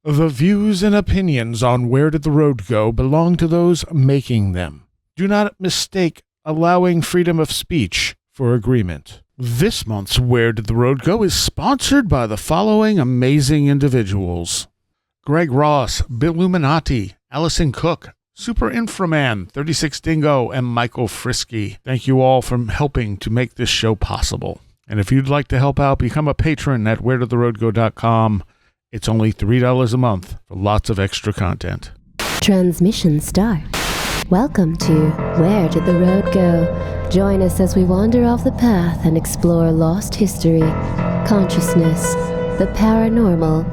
The views and opinions on Where Did the Road Go belong to those making them. Do not mistake allowing freedom of speech for agreement. This month's Where Did the Road Go is sponsored by the following amazing individuals: Greg Ross, Billuminati, Allison Cook, Super Inframan, 36 Dingo, and Michael Frisky. Thank you all for helping to make this show possible. And if you'd like to help out, become a patron at wheredidtheroadgo.com. It's only $3 a month for lots of extra content. Transmission start. Welcome to Where Did the Road Go? Join us as we wander off the path and explore lost history, consciousness, the paranormal,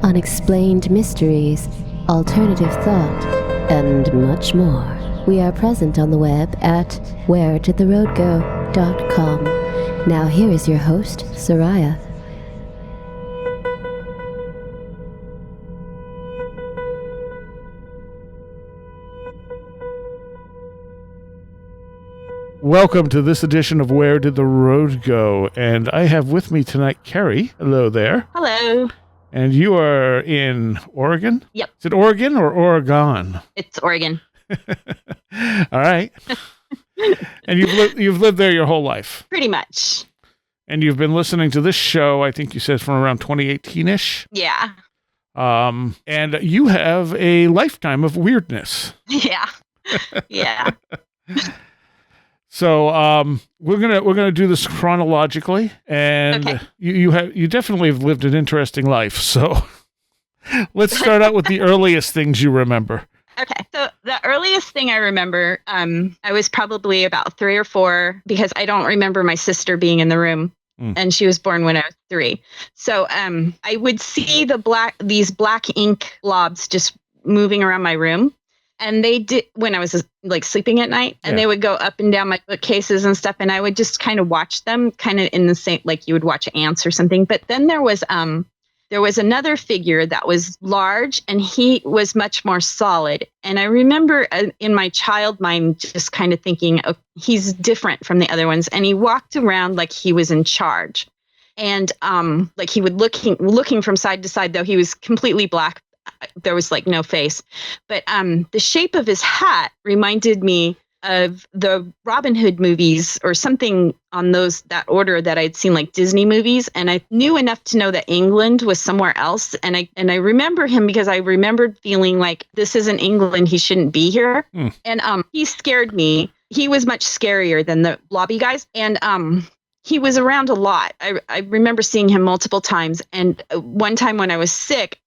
unexplained mysteries, alternative thought, and much more. We are present on the web at wheredidtheroadgo.com. Now here is your host, Seriah. Welcome to this edition of Where Did the Road Go? And I have with me tonight Kerri. Hello there. Hello. And you are in Oregon? Yep. Is it Oregon or Oregon? It's Oregon. All right. And you've lived there your whole life? Pretty much. And you've been listening to this show, I think you said, from around 2018-ish? Yeah. And you have a lifetime of weirdness. Yeah. Yeah. So we're gonna do this chronologically, and okay. you definitely have lived an interesting life. So let's start out with the earliest things you remember. Okay, so the earliest thing I remember, I was probably about 3 or 4 because I don't remember my sister being in the room, and she was born when I was 3. So I would see these black ink blobs just moving around my room. And they did when I was like sleeping at night, and they would go up and down my bookcases and stuff. And I would just kind of watch them kind of in the same, like you would watch ants or something. But then there was another figure that was large, and he was much more solid. And I remember in my child mind just kind of thinking, oh, he's different from the other ones. And he walked around like he was in charge. And like he would looking from side to side, though he was completely black. There was like no face, but the shape of his hat reminded me of the Robin Hood movies or something on that order that I'd seen, like Disney movies. And I knew enough to know that England was somewhere else. And I remember him because I remembered feeling like this isn't England. He shouldn't be here. And he scared me. He was much scarier than the blobby guys. And he was around a lot. I remember seeing him multiple times. And one time when I was sick,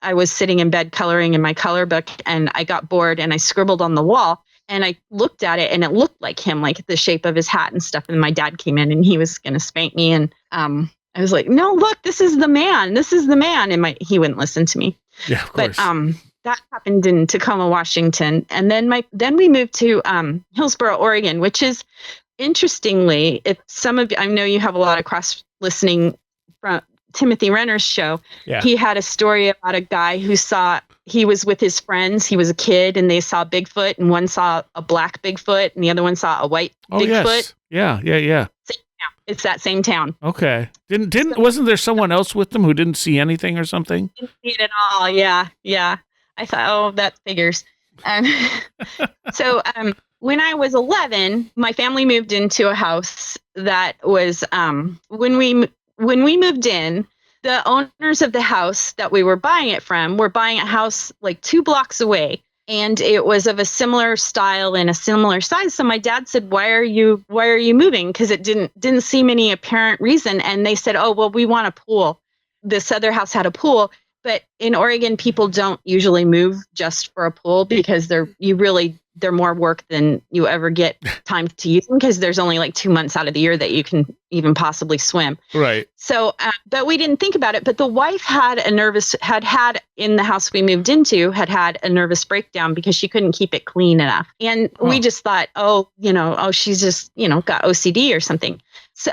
I was sitting in bed coloring in my color book, and I got bored and I scribbled on the wall, and I looked at it and it looked like him, like the shape of his hat and stuff. And my dad came in and he was going to spank me. And I was like, no, look, this is the man. This is the man. And he wouldn't listen to me. Yeah, of course. But that happened in Tacoma, Washington. And then we moved to Hillsboro, Oregon, which is, interestingly, if some of you, I know you have a lot of cross listening from Timothy Renner's show. Yeah. He had a story about a guy he was with his friends. He was a kid, and they saw Bigfoot, and one saw a black Bigfoot and the other one saw a white Bigfoot. Yes. Yeah. It's that same town. Okay. Wasn't there someone else with them who didn't see anything or something? Didn't see it at all. Yeah. I thought, oh, that figures. So, when I was 11, my family moved into a house that was, when we moved in, the owners of the house that we were buying it from were buying a house like 2 blocks away. And it was of a similar style and a similar size. So my dad said, why are you moving? Because it didn't seem any apparent reason. And they said, oh, well, we want a pool. This other house had a pool. But in Oregon, people don't usually move just for a pool because they're more work than you ever get time to use them, because there's only like 2 months out of the year that you can even possibly swim. Right. So, but we didn't think about it. But the wife had in the house we moved into had a nervous breakdown because she couldn't keep it clean enough. And we just thought, she's just, got OCD or something. So,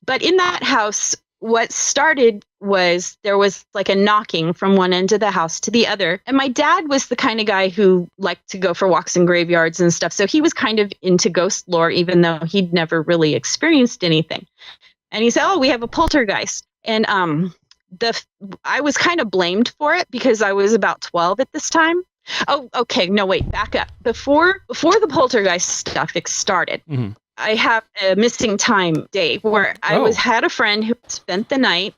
but in that house, what started was there was like a knocking from one end of the house to the other. And my dad was the kind of guy who liked to go for walks in graveyards and stuff. So he was kind of into ghost lore, even though he'd never really experienced anything. And he said, oh, we have a poltergeist. And I was kind of blamed for it because I was about 12 at this time. Oh, okay. No, wait, back up. Before the poltergeist stuff started, I have a missing time day where I had a friend who spent the night,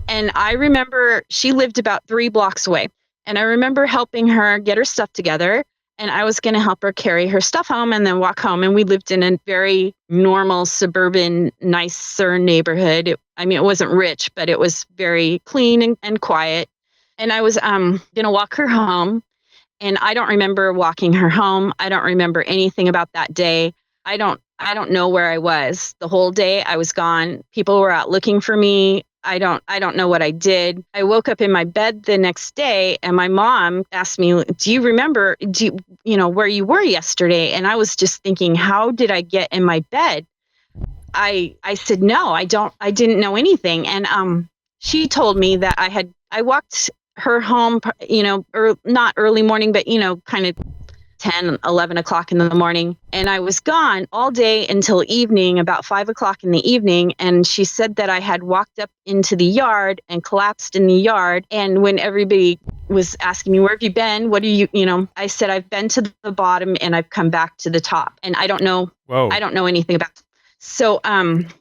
and I remember she lived about 3 blocks away, and I remember helping her get her stuff together, and I was going to help her carry her stuff home and then walk home. And we lived in a very normal suburban, nicer neighborhood. It wasn't rich, but it was very clean and quiet. And I was going to walk her home. And I don't remember walking her home. I don't remember anything about that day. I don't know where I was. The whole day I was gone. People were out looking for me. I don't know what I did. I woke up in my bed the next day and my mom asked me, "Do you remember where you were yesterday?" And I was just thinking, how did I get in my bed? I said, "No, I didn't know anything." And she told me that I walked her home, not early morning, but, kind of 10, 11 o'clock in the morning. And I was gone all day until evening, about 5 o'clock in the evening. And she said that I had walked up into the yard and collapsed in the yard. And when everybody was asking me, "Where have you been? What are you," I said, "I've been to the bottom and I've come back to the top." And I don't know. Whoa. I don't know anything about it. So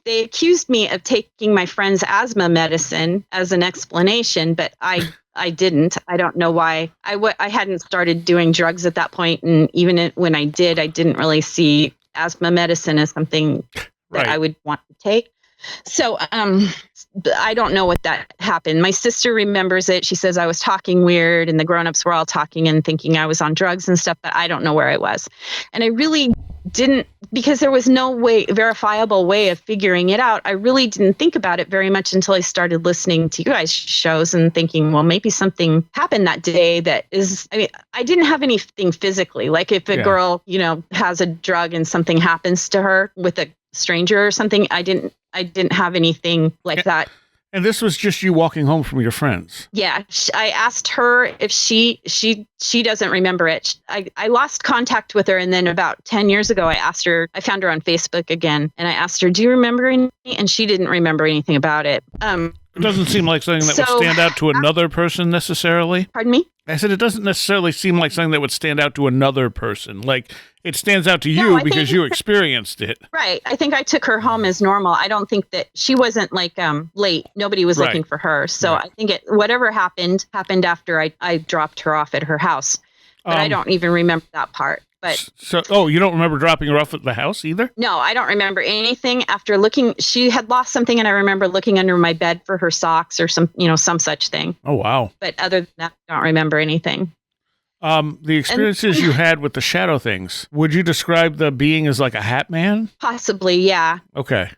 they accused me of taking my friend's asthma medicine as an explanation, but I didn't. I don't know why. I hadn't started doing drugs at that point, and even when I did, I didn't really see asthma medicine as something that I would want to take. So I don't know what that happened. My sister remembers it. She says I was talking weird, and the grown-ups were all talking and thinking I was on drugs and stuff, but I don't know where I was. And I really didn't, because there was no verifiable way of figuring it out. I really didn't think about it very much until I started listening to you guys' shows and thinking, well, maybe something happened that day that is, I didn't have anything physically. Like if a girl, has a drug and something happens to her with a stranger or something, I didn't have anything like that. And this was just you walking home from your friends. Yeah. I asked her if she doesn't remember it. I lost contact with her. And then about 10 years ago, I found her on Facebook again. And I asked her, "Do you remember anything?" And she didn't remember anything about it. It doesn't seem like something that would stand out to another person necessarily. Pardon me? I said it doesn't necessarily seem like something that would stand out to another person. Like it stands out to you because you experienced it. Right. I think I took her home as normal. I don't think that she wasn't like late. Nobody was looking for her. So I think whatever happened after I dropped her off at her house. But I don't even remember that part. But you don't remember dropping her off at the house either? No, I don't remember anything. After looking, she had lost something, and I remember looking under my bed for her socks or some such thing. Oh, wow. But other than that, I don't remember anything. The experiences you had with the shadow things, would you describe the being as like a hat man? Possibly, yeah. Okay.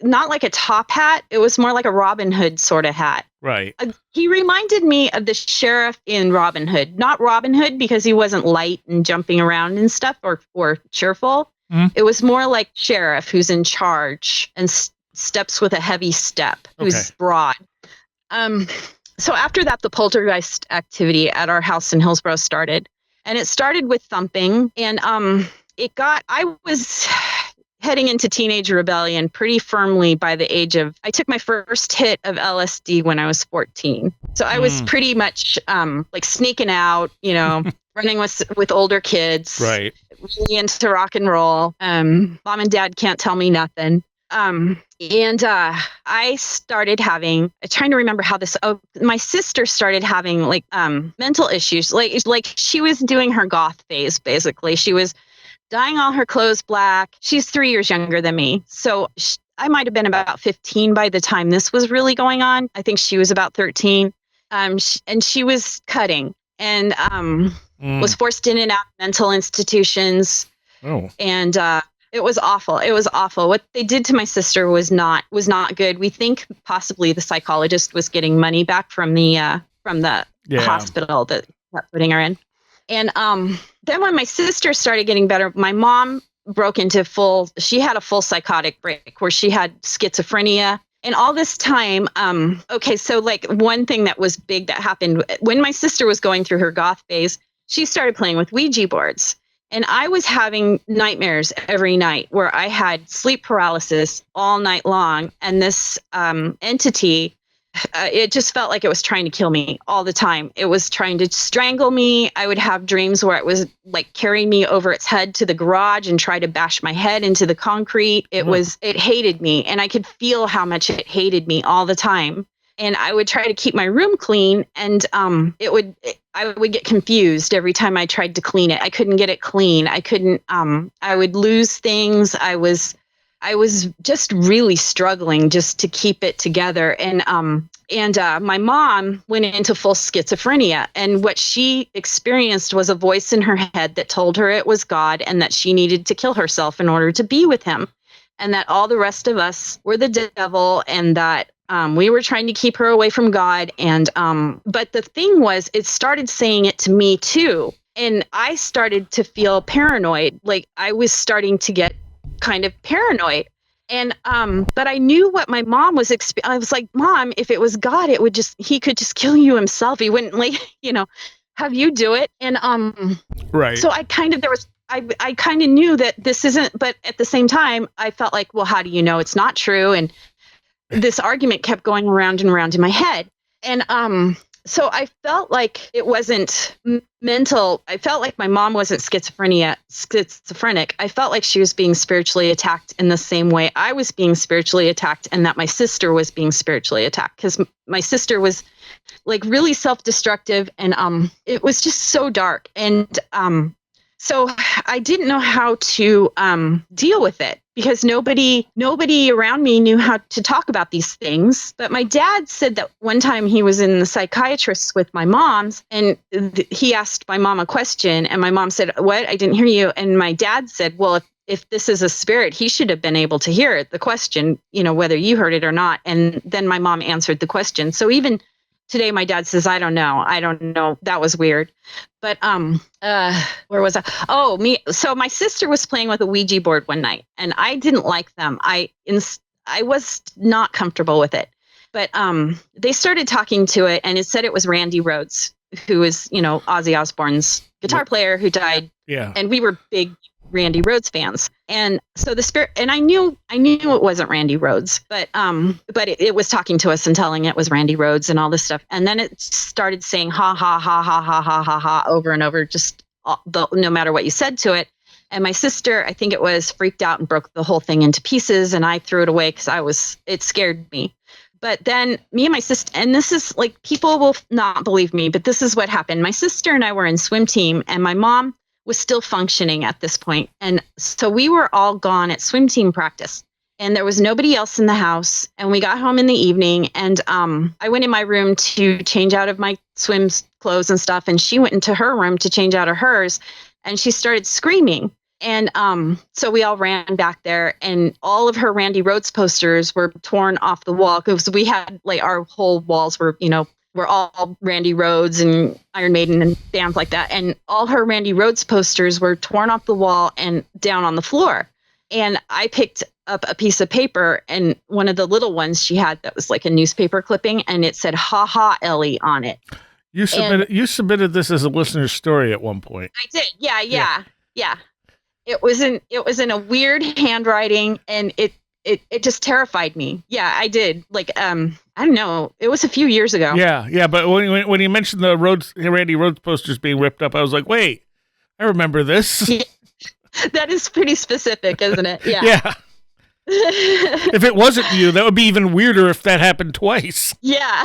Not like a top hat. It was more like a Robin Hood sort of hat. Right. He reminded me of the sheriff in Robin Hood. Not Robin Hood because he wasn't light and jumping around and stuff or cheerful. Mm. It was more like sheriff who's in charge and steps with a heavy step, who's broad. So after that, the poltergeist activity at our house in Hillsborough started. And it started with thumping. And I was heading into teenage rebellion pretty firmly by the age of, I took my first hit of LSD when I was 14. So I was pretty much like sneaking out, running with older kids. Right. Really into rock and roll. Mom and dad can't tell me nothing. I started having, I'm trying to remember how my sister started having like mental issues. Like she was doing her goth phase, basically. She was dyeing all her clothes black. She's 3 years younger than me. So I might have been about 15 by the time this was really going on. I think she was about 13. And she was cutting and was forced in and out of mental institutions. Oh. And it was awful. It was awful. What they did to my sister was not good. We think possibly the psychologist was getting money back from the hospital that kept putting her in. And then when my sister started getting better, my mom broke into she had a full psychotic break where she had schizophrenia. And all this time, so like one thing that was big that happened when my sister was going through her goth phase, she started playing with Ouija boards. And I was having nightmares every night where I had sleep paralysis all night long. And this entity it just felt like it was trying to kill me all the time. It was trying to strangle me. I would have dreams where it was like carrying me over its head to the garage and try to bash my head into the concrete. It hated me, and I could feel how much it hated me all the time. And I would try to keep my room clean, and I would get confused every time I tried to clean it. I couldn't get it clean. I would lose things. I was just really struggling just to keep it together. And my mom went into full schizophrenia, and what she experienced was a voice in her head that told her it was God and that she needed to kill herself in order to be with him, and that all the rest of us were the devil, and that we were trying to keep her away from God. And but the thing was, it started saying it to me too, and I started to feel paranoid. Like I was starting to get kind of paranoid. And but I knew what my mom was I was like, Mom, if it was God, he could just kill you himself. He wouldn't have you do it. And right. So I kind of knew that this isn't, but at the same time I felt like, well, how do you know it's not true? And this argument kept going around and around in my head. And so I felt like it wasn't mental. I felt like my mom wasn't schizophrenic. I felt like she was being spiritually attacked in the same way I was being spiritually attacked, and that my sister was being spiritually attacked, because my sister was like really self-destructive, and it was just so dark. And so I didn't know how to deal with it, because nobody around me knew how to talk about these things. But my dad said that one time he was in the psychiatrist with my mom's, and he asked my mom a question, and my mom said, "What? I didn't hear you." And my dad said, "Well, if this is a spirit, he should have been able to hear it, the question, whether you heard it or not." And then my mom answered the question. So even today, my dad says, I don't know. That was weird. But where was I? Oh, me. So my sister was playing with a Ouija board one night, and I didn't like them. I was not comfortable with it. But they started talking to it, and it said it was Randy Rhodes, who is, Ozzy Osbourne's guitar player who died. Yeah. And we were big Randy Rhodes fans. And so the spirit, and I knew it wasn't Randy Rhodes, but it was talking to us and telling it was Randy Rhodes and all this stuff. And then it started saying ha ha ha ha ha ha ha ha over and over, just no matter what you said to it. And my sister, I think it was, freaked out and broke the whole thing into pieces, and I threw it away because it scared me. But then me and my sister, and this is like, people will not believe me, but this is what happened. My sister and I were in swim team, and my mom was still functioning at this point. And so we were all gone at swim team practice, and there was nobody else in the house. And we got home in the evening, and I went in my room to change out of my swim clothes and stuff. And she went into her room to change out of hers, and she started screaming. And so we all ran back there, and all of her Randy Rhodes posters were torn off the wall, because we had like our whole walls were, were all Randy Rhodes and Iron Maiden and bands like that. And all her Randy Rhodes posters were torn off the wall and down on the floor. And I picked up a piece of paper, and one of the little ones she had that was like a newspaper clipping, and it said "Ha ha Ellie" on it. You submitted this as a listener's story at one point. I did. Yeah. It was in a weird handwriting, and it just terrified me. Yeah, I did. Like, I don't know. It was a few years ago. Yeah. But when you mentioned the Randy Rhodes posters being ripped up, I was like, wait, I remember this. Yeah. That is pretty specific, isn't it? Yeah. Yeah. If it wasn't you, that would be even weirder if that happened twice. Yeah.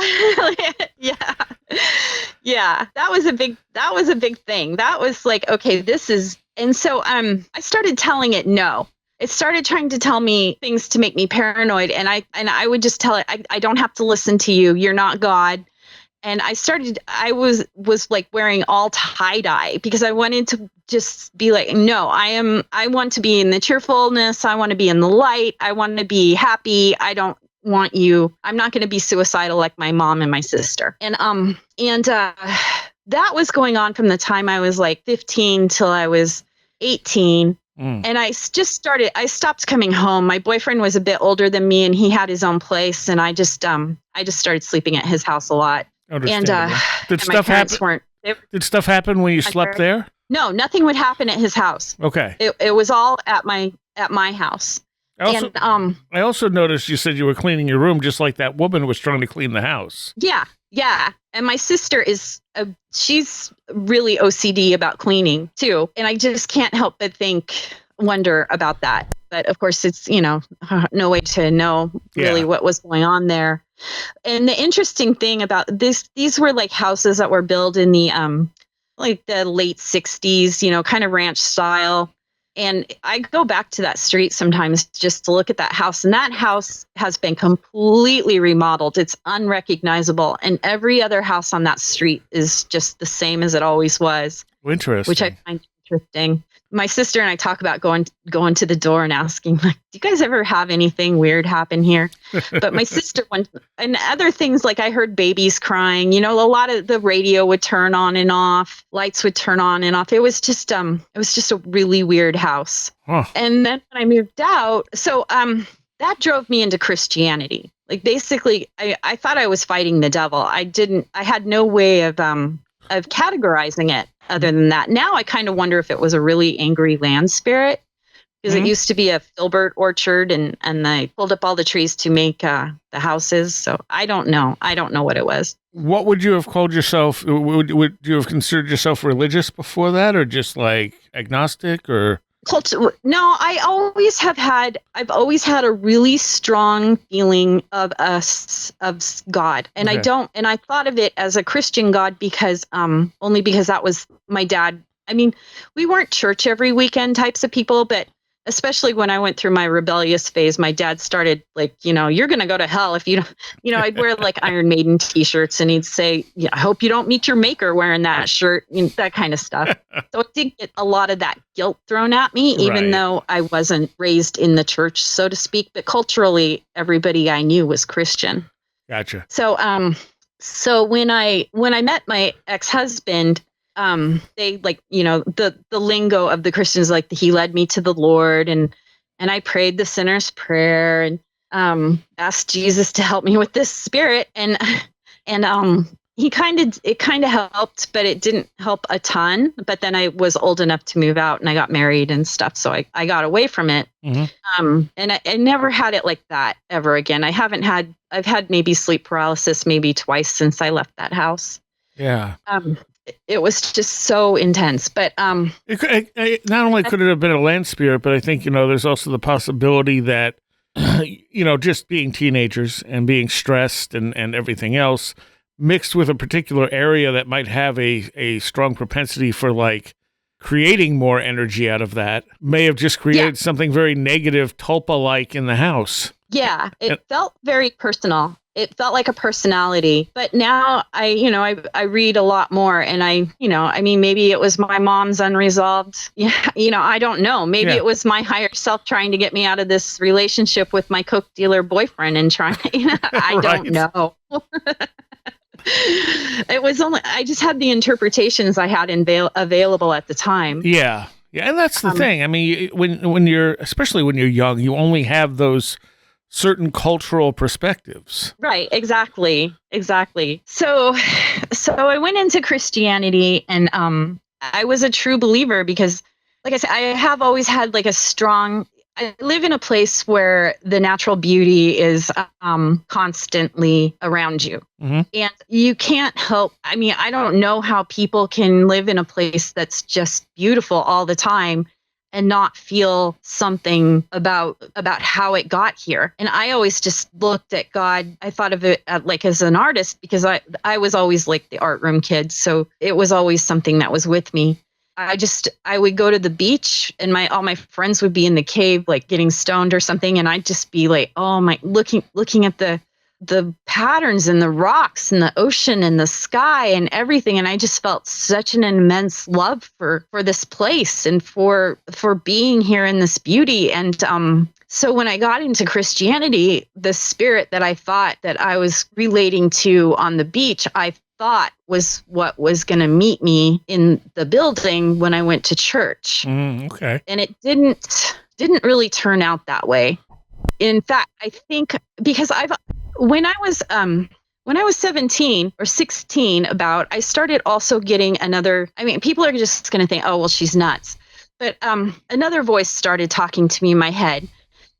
Yeah. That was a big thing. That was like, okay, this is, and so I started telling it no. It started trying to tell me things to make me paranoid, and I would just tell it, I don't have to listen to you. You're not God. And I was like wearing all tie-dye, because I wanted to just be like, no, I want to be in the cheerfulness. I want to be in the light. I want to be happy. I don't want you. I'm not going to be suicidal like my mom and my sister. And that was going on from the time I was like 15 till I was 18. And I stopped coming home. My boyfriend was a bit older than me, and he had his own place. And I just started sleeping at his house a lot. And did stuff happen? Did stuff happen when you slept there? No, nothing would happen at his house. Okay. It was all at my house. I also noticed you said you were cleaning your room just like that woman was trying to clean the house. Yeah. And my sister she's really OCD about cleaning too. And I just can't help but wonder about that. But of course, it's, no way to know really what was going on there. And the interesting thing about these were like houses that were built in the like the late 60s, kind of ranch style. And I go back to that street sometimes just to look at that house. And that house has been completely remodeled. It's unrecognizable. And every other house on that street is just the same as it always was. Interesting. Which I find interesting. My sister and I talk about going to the door and asking, like, do you guys ever have anything weird happen here? But my sister and other things, like I heard babies crying, a lot of the radio would turn on and off, lights would turn on and off. It was just a really weird house. Huh. And then when I moved out, so that drove me into Christianity. Like basically I thought I was fighting the devil. I had no way of categorizing it other than that. Now I kind of wonder if it was a really angry land spirit, because it used to be a filbert orchard and they pulled up all the trees to make the houses. So I don't know. I don't know what it was. What would you have called yourself? Would you have considered yourself religious before that, or just like agnostic, or? No, I've always had a really strong feeling of God. And Okay. I thought of it as a Christian God because, only because that was my dad. I mean, we weren't church every weekend types of people, but especially when I went through my rebellious phase, my dad started like, you're going to go to hell if you don't, I'd wear like Iron Maiden t-shirts and he'd say, I hope you don't meet your maker wearing that shirt, that kind of stuff. So I did get a lot of that guilt thrown at me, even though I wasn't raised in the church, so to speak, but culturally everybody I knew was Christian. Gotcha. So, so when I met my ex-husband, they like, the lingo of the Christians, like he led me to the Lord and I prayed the sinner's prayer and asked Jesus to help me with this spirit. And it kind of helped, but it didn't help a ton. But then I was old enough to move out and I got married and stuff. So I got away from it. Mm-hmm. And I never had it like that ever again. I've had maybe sleep paralysis maybe twice since I left that house. Yeah. It was just so intense, but not only could it have been a land spirit, but I think there's also the possibility that just being teenagers and being stressed and everything else mixed with a particular area that might have a strong propensity for like creating more energy out of that may have just created something very negative, tulpa-like in the house. Yeah, it felt very personal. It felt like a personality, but now I read a lot more and maybe it was my mom's unresolved. I don't know. Maybe it was my higher self trying to get me out of this relationship with my coke dealer boyfriend and trying, I don't know. It was I just had the interpretations I had available at the time. Yeah. Yeah. And that's the thing. I mean, especially when you're young, you only have those certain cultural perspectives. Right, exactly. So I went into Christianity and I was a true believer because, like I said, I have always had like I live in a place where the natural beauty is constantly around you. Mm-hmm. And you can't help, I don't know how people can live in a place that's just beautiful all the time and not feel something about how it got here. And I always just looked at God. I thought of it like as an artist because I was always like the art room kid. So it was always something that was with me. I would go to the beach and all my friends would be in the cave, like getting stoned or something. And I'd just be like, oh my, looking at the patterns and the rocks and the ocean and the sky and everything. And I just felt such an immense love for this place and for being here in this beauty. And so when I got into Christianity, the spirit that I thought that I was relating to on the beach, I thought was what was going to meet me in the building when I went to church. Okay. And it didn't really turn out that way. In fact, I think because when I was 17 or 16 I started also getting people are just going to think, oh, well, she's nuts. But another voice started talking to me in my head.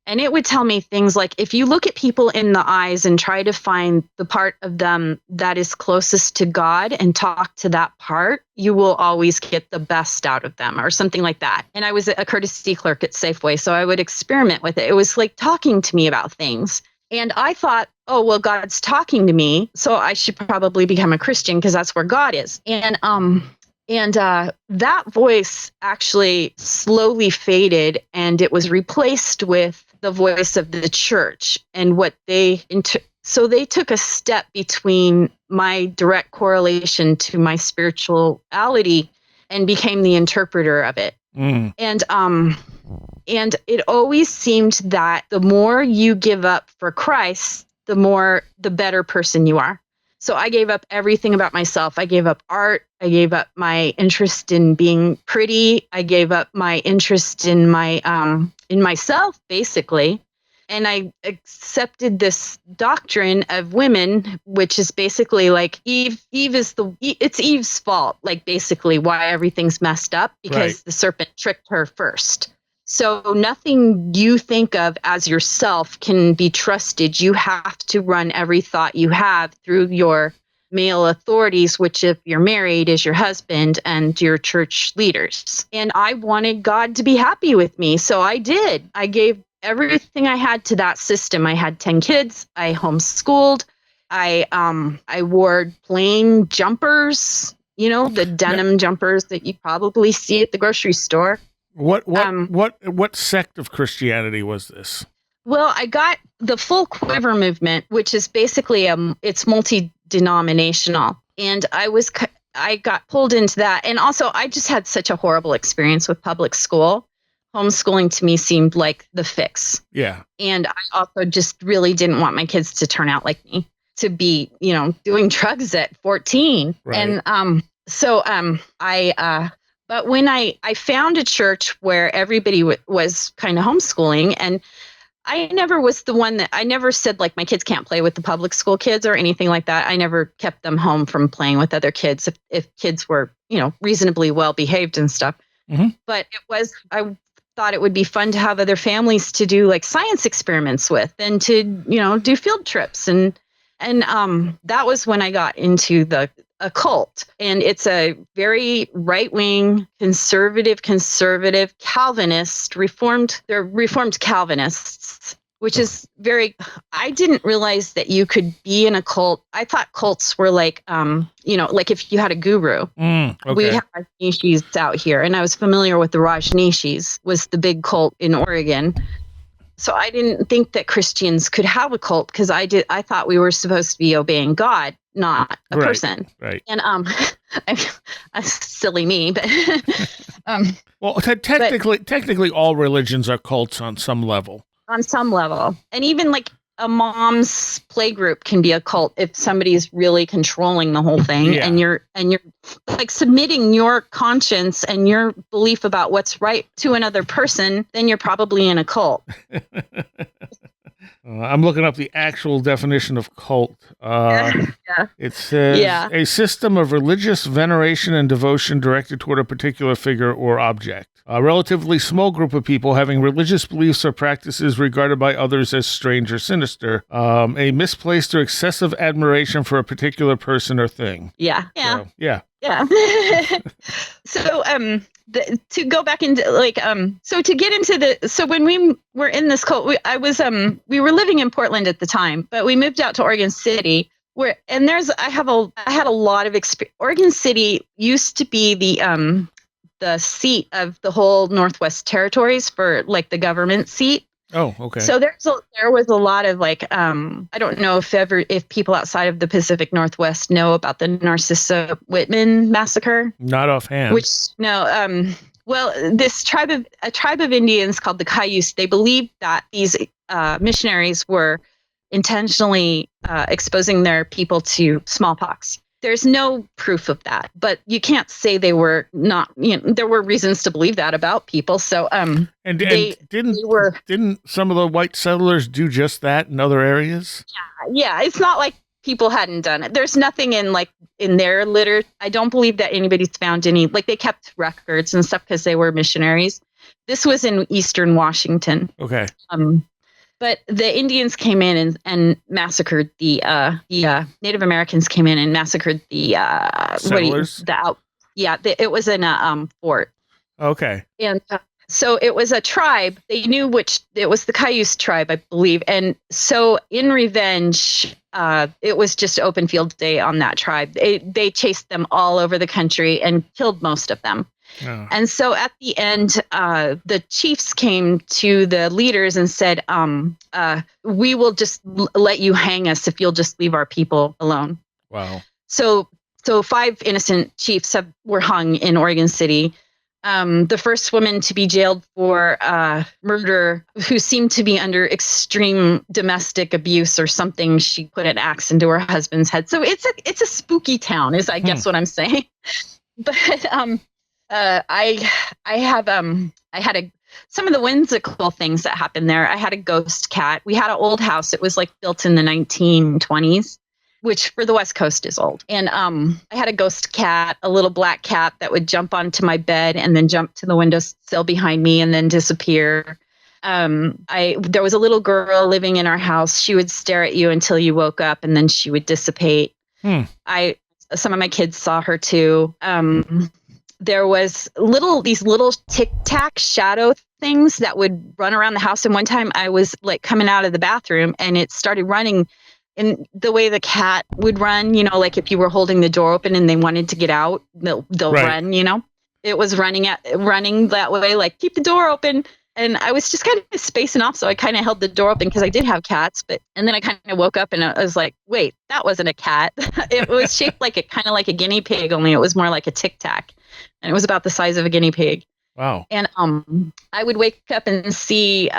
And it would tell me things like, if you look at people in the eyes and try to find the part of them that is closest to God and talk to that part, you will always get the best out of them, or something like that. And I was a courtesy clerk at Safeway, so I would experiment with it. It was like talking to me about things. And I thought, oh, well, God's talking to me, so I should probably become a Christian because that's where God is. And that voice actually slowly faded, and it was replaced with the voice of the church and what so they took a step between my direct correlation to my spirituality and became the interpreter of it. And it always seemed that the more you give up for Christ, the better person you are. So I gave up everything about myself. I gave up art. I gave up my interest in being pretty. I gave up my interest in myself, basically. And I accepted this doctrine of women, which is basically like it's Eve's fault, like basically why everything's messed up, because the serpent tricked her first. So nothing you think of as yourself can be trusted. You have to run every thought you have through your male authorities, which, if you're married, is your husband and your church leaders. And I wanted God to be happy with me. So I did. I gave everything I had to that system. I had 10 kids. I homeschooled. I wore plain jumpers, the denim jumpers that you probably see at the grocery store. What sect of Christianity was this? Well, I got the full Quiver movement, which is basically it's multi-denominational, and I got pulled into that. And also, I just had such a horrible experience with public school. Homeschooling to me seemed like the fix. Yeah. And I also just really didn't want my kids to turn out like me, to be, doing drugs at 14. Right. And but when I found a church where everybody was kind of homeschooling, and I never was the one I never said like my kids can't play with the public school kids or anything like that. I never kept them home from playing with other kids if kids were, reasonably well behaved and stuff. Mm-hmm. But I thought it would be fun to have other families to do like science experiments with, and to, do field trips. And that was when I got into the occult. And it's a very right-wing, conservative Calvinist, they're Reformed Calvinists, which is I didn't realize that you could be in a cult. I thought cults were like, like if you had a guru. Okay. We have Rajneeshis out here, and I was familiar with the Rajneeshis, was the big cult in Oregon. So I didn't think that Christians could have a cult, because I thought we were supposed to be obeying God, not a person. Right. And silly me, but well, technically all religions are cults on some level. On some level. And even like a mom's play group can be a cult if somebody's really controlling the whole thing. Yeah. and you're like submitting your conscience and your belief about what's right to another person, then you're probably in a cult. I'm looking up the actual definition of cult. It says a system of religious veneration and devotion directed toward a particular figure or object. A relatively small group of people having religious beliefs or practices regarded by others as strange or sinister. A misplaced or excessive admiration for a particular person or thing. Yeah. So, So, to go back into so when we were in this cult, we were living in Portland at the time, but we moved out to Oregon City, I had a lot of experience. Oregon City used to be the seat of the whole Northwest Territories, for like the government seat. Oh, okay. So there was a lot of like, I don't know if people outside of the Pacific Northwest know about the Narcissa Whitman Massacre. Not offhand. This tribe of Indians called the Cayuses, they believed that these missionaries were intentionally exposing their people to smallpox. There's no proof of that, but you can't say they were not. There were reasons to believe that about people. So, didn't some of the white settlers do just that in other areas? Yeah. It's not like people hadn't done it. There's nothing in their literature. I don't believe that anybody's found any. Like, they kept records and stuff because they were missionaries. This was in Eastern Washington. Okay. But the Indians came in and massacred the Native Americans came in and massacred the settlers. It was in a fort. Okay. And so it was a tribe. They knew it was the Cayuse tribe, I believe. And so in revenge, it was just open field day on that tribe. They chased them all over the country and killed most of them. Oh. And so at the end, the chiefs came to the leaders and said, we will just let you hang us if you'll just leave our people alone. Wow. So 5 innocent chiefs were hung in Oregon City. The first woman to be jailed for murder, who seemed to be under extreme domestic abuse or something. She put an axe into her husband's head. So it's a spooky town, is I guess what I'm saying. But I had some of the whimsical things that happened there. I had a ghost cat. We had an old house. It was like built in the 1920s. Which for the West Coast is old. And I had a ghost cat, a little black cat that would jump onto my bed and then jump to the windowsill behind me and then disappear. There was a little girl living in our house. She would stare at you until you woke up and then she would dissipate. Some of my kids saw her too. There was these little tic-tac shadow things that would run around the house. And one time I was like coming out of the bathroom and it started running in the way the cat would run, like if you were holding the door open and they wanted to get out, they'll run, It was running that way, like keep the door open. And I was just kind of spacing off, so I kind of held the door open because I did have cats. And then I kind of woke up and I was like, wait, that wasn't a cat. It was shaped like a guinea pig, only it was more like a tic tac, and it was about the size of a guinea pig. Wow. And I would wake up and see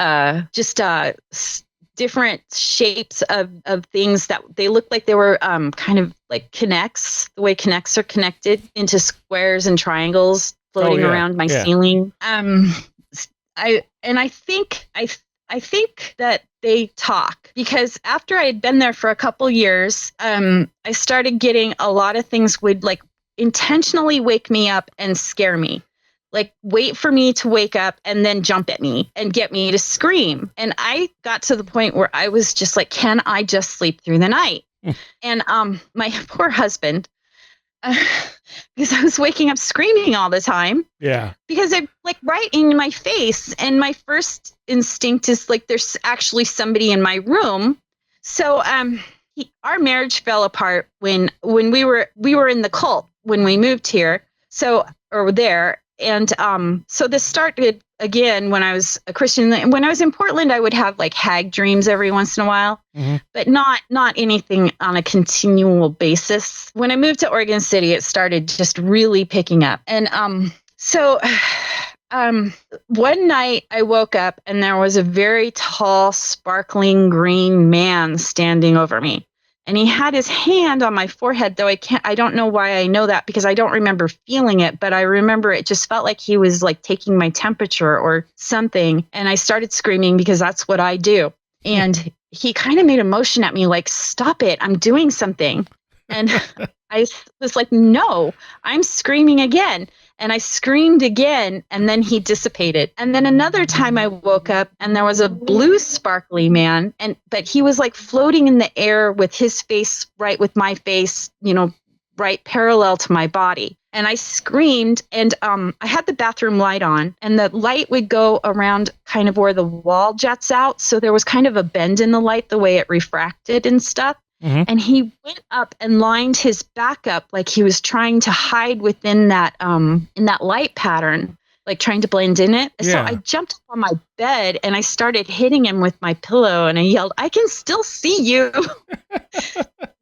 different shapes of things that they looked like they were kind of like connects, the way connects are connected into squares and triangles floating around my ceiling. I think that they talk because after I had been there for a couple years, I started getting a lot of things would like intentionally wake me up and scare me. Like wait for me to wake up and then jump at me and get me to scream. And I got to the point where I was just like, can I just sleep through the night? And my poor husband, because I was waking up screaming all the time. Yeah. Because they're like right in my face. And my first instinct is like, there's actually somebody in my room. So our marriage fell apart when we were in the cult when we moved here. And so this started again when I was a Christian. When I was in Portland, I would have like hag dreams every once in a while, but not anything on a continual basis. When I moved to Oregon City, it started just really picking up. And one night I woke up and there was a very tall, sparkling green man standing over me. And he had his hand on my forehead, though I don't know why I know that because I don't remember feeling it, but I remember it just felt like he was like taking my temperature or something. And I started screaming because that's what I do. And he kind of made a motion at me like, stop it, I'm doing something. And I was like, no, I'm screaming again. And I screamed again, and then he dissipated. And then another time I woke up, and there was a blue sparkly man, but he was like floating in the air with his face right with my face, right parallel to my body. And I screamed, and I had the bathroom light on, and the light would go around kind of where the wall jets out. So there was kind of a bend in the light, the way it refracted and stuff. And he went up and lined his back up like he was trying to hide within that light pattern, like trying to blend in it. Yeah. So I jumped up on my bed and I started hitting him with my pillow and I yelled, I can still see you.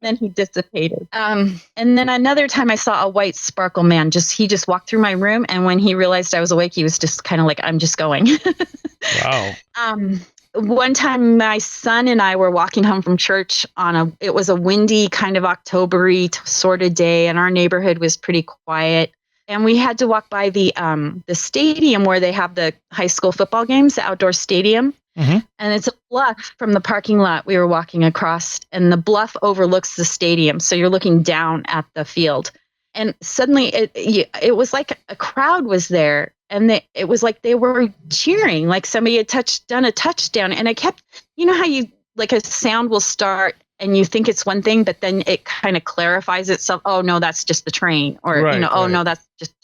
Then he dissipated. And then another time I saw a white sparkle man. He just walked through my room, and when he realized I was awake, he was just kind of like, I'm just going. Wow. One time my son and I were walking home from church it was a windy kind of October-y sort of day, and our neighborhood was pretty quiet. And we had to walk by the stadium where they have the high school football games, the outdoor stadium. And it's a bluff from the parking lot we were walking across, and the bluff overlooks the stadium. So you're looking down at the field. And suddenly it was like a crowd was there, and it was like they were cheering, like somebody had done a touchdown. And I kept, you know how you, like a sound will start and you think it's one thing, but then it kind of clarifies itself. Oh no, that's just the train. Or, Right, oh right. no, that's just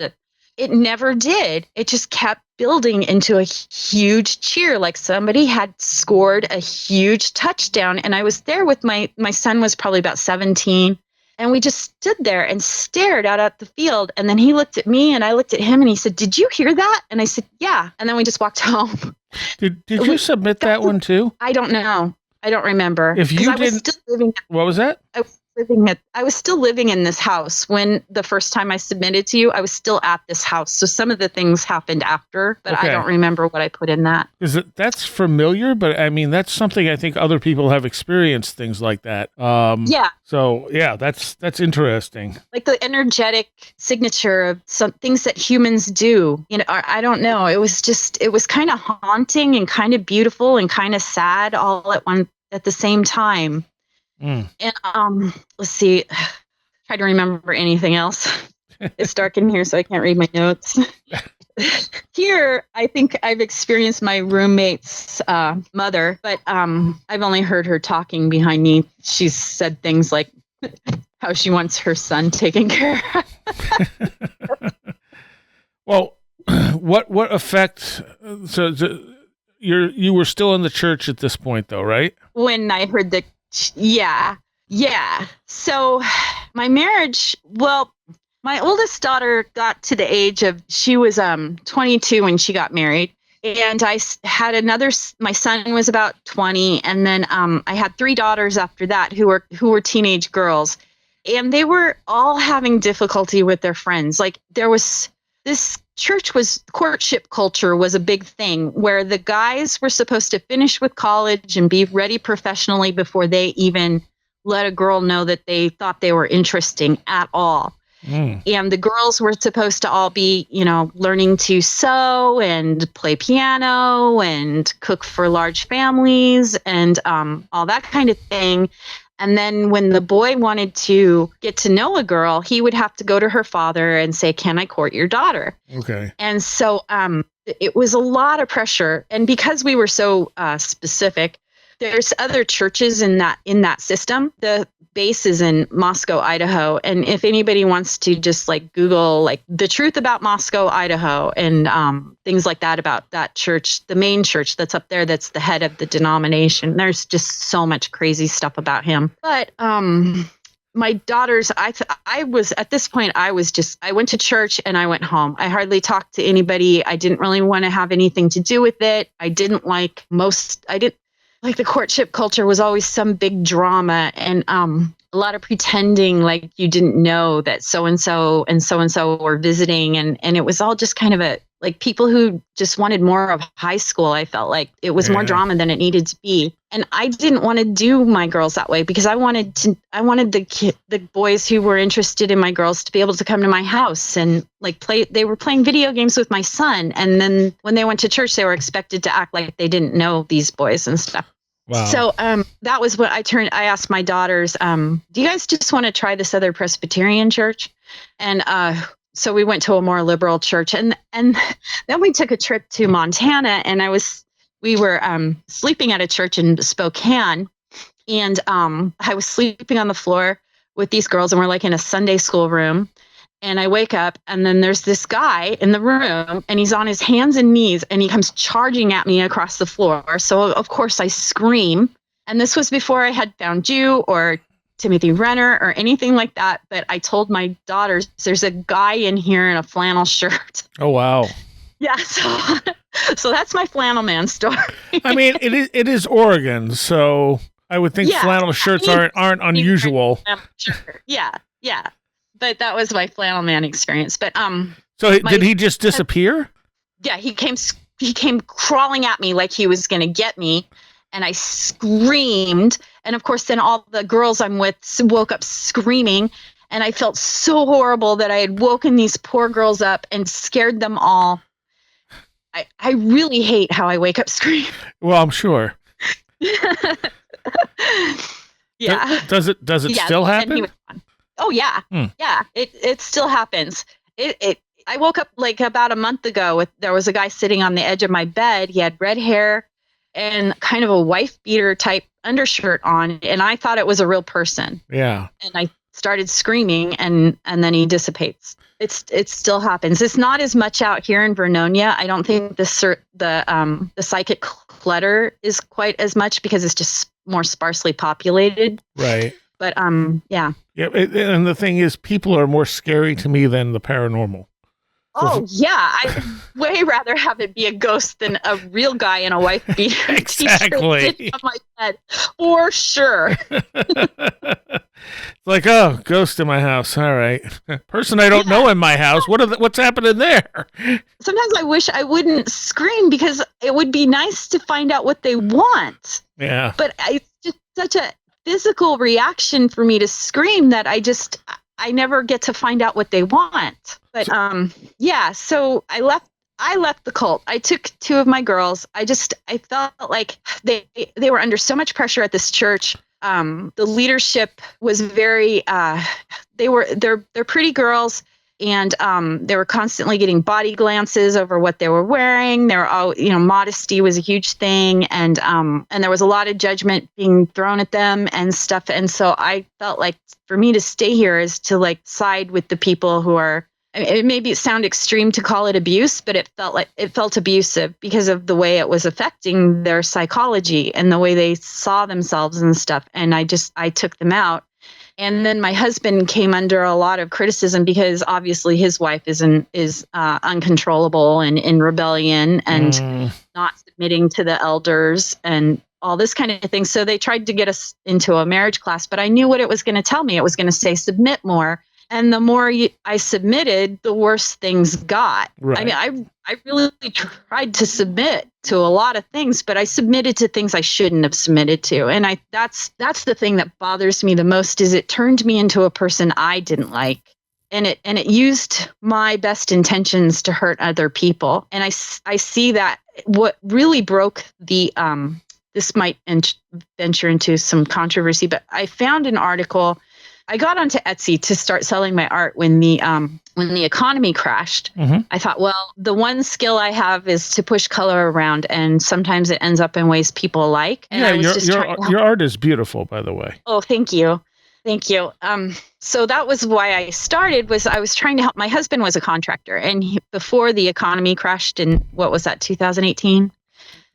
it never did. It just kept building into a huge cheer. Like somebody had scored a huge touchdown. And I was there with my son was probably about 17. And we just stood there and stared out at the field. And then he looked at me and I looked at him and he said, "Did you hear that?" And I said, "Yeah." And then we just walked home. Did you submit that one too? I don't know. I don't remember. If you I was didn't, still living. what was that? I was still living in this house when the first time I submitted to you. I was still at this house. So some of the things happened after, but Okay. I don't remember what I put in that. That's familiar, but I mean, that's something I think other people have experienced, things like that. Yeah. So yeah, that's interesting. Like the energetic signature of some things that humans do. You know, I don't know. It was kind of haunting and kind of beautiful and kind of sad all at the same time. Mm. And let's see, try to remember anything else. It's dark in here, so I can't read my notes. Here, I think I've experienced my roommate's mother, but I've only heard her talking behind me. She's said things like how she wants her son taken care of. Well, what effect? So you were still in the church at this point, though, right? When I heard yeah. So my marriage, well, my oldest daughter got to the age of, she was 22 when she got married. And I had my son was about 20. And then I had 3 daughters after that who were teenage girls. And they were all having difficulty with their friends. Like this courtship culture was a big thing where the guys were supposed to finish with college and be ready professionally before they even let a girl know that they thought they were interesting at all. Mm. And the girls were supposed to all be, learning to sew and play piano and cook for large families and all that kind of thing. And then when the boy wanted to get to know a girl, he would have to go to her father and say, "Can I court your daughter?" Okay. And so it was a lot of pressure. And because we were so specific, there's other churches in that system. The base is in Moscow, Idaho. And if anybody wants to just like Google like the truth about Moscow, Idaho, and things like that about that church, the main church that's up there, that's the head of the denomination. There's just so much crazy stuff about him. But my daughters, I was at this point, I went to church and I went home. I hardly talked to anybody. I didn't really want to have anything to do with it. I didn't like the courtship culture was always some big drama and a lot of pretending like you didn't know that so-and-so and so-and-so were visiting. And it was all just kind of like people who just wanted more of high school. I felt like it was more drama than it needed to be. And I didn't want to do my girls that way because I wanted the boys who were interested in my girls to be able to come to my house and like play. They were playing video games with my son. And then when they went to church, they were expected to act like they didn't know these boys and stuff. Wow. So that was what I asked my daughters, do you guys just want to try this other Presbyterian church? And so we went to a more liberal church and then we took a trip to Montana and we were sleeping at a church in Spokane and I was sleeping on the floor with these girls and we're like in a Sunday school room. And I wake up and then there's this guy in the room and he's on his hands and knees and he comes charging at me across the floor. So of course I scream. And this was before I had found you or Timothy Renner or anything like that. But I told my daughters, there's a guy in here in a flannel shirt. Oh, wow. Yeah. So that's my Flannel Man story. I mean, it is Oregon, so I would think flannel shirts aren't unusual. Yeah. But that was my Flannel Man experience. But so did he just disappear? Yeah, he came crawling at me like he was going to get me, and I screamed. And of course, then all the girls I'm with woke up screaming, and I felt so horrible that I had woken these poor girls up and scared them all. I really hate how I wake up screaming. Well, I'm sure. Yeah. Does it still happen? Oh yeah. Yeah. It still happens. I woke up like about a month ago there was a guy sitting on the edge of my bed. He had red hair and kind of a wife beater type undershirt on. And I thought it was a real person. Yeah. And I started screaming and then he dissipates. It still happens. It's not as much out here in Vernonia. I don't think the psychic clutter is quite as much because it's just more sparsely populated. Right. But yeah. Yeah, and the thing is, people are more scary to me than the paranormal. Oh yeah, I'd way rather have it be a ghost than a real guy in a wife beater Exactly. t-shirt on my bed, for sure. It's like, oh, ghost in my house. All right, person I don't know in my house. What's happening there? Sometimes I wish I wouldn't scream because it would be nice to find out what they want. Yeah, but it's just such a physical reaction for me to scream that I never get to find out what they want. But yeah, so I left the cult. I took 2 of my girls. I felt like they were under so much pressure at this church. The leadership was very they're pretty girls, and they were constantly getting body glances over what they were wearing. They were all, modesty was a huge thing, and there was a lot of judgment being thrown at them and stuff. And so I felt like for me to stay here is to like side with the people who are. It maybe sound extreme to call it abuse, but it felt abusive because of the way it was affecting their psychology and the way they saw themselves and stuff. And I took them out. And then my husband came under a lot of criticism because obviously his wife is uncontrollable and in rebellion and not submitting to the elders and all this kind of thing. So they tried to get us into a marriage class, but I knew what it was going to tell me. It was going to say submit more. And the more I submitted, the worse things got. Right. I mean, I really tried to submit to a lot of things, but I submitted to things I shouldn't have submitted to. And that's the thing that bothers me the most is it turned me into a person I didn't like. And it used my best intentions to hurt other people. And I see that what really broke the this might venture into some controversy, but I found an article. I got onto Etsy to start selling my art when the economy crashed. Mm-hmm. I thought, well, the one skill I have is to push color around, and sometimes it ends up in ways people like. And yeah, your art is beautiful, by the way. Oh, thank you. So that was why I started. I was trying to help. My husband was a contractor, and before the economy crashed in what was that 2018.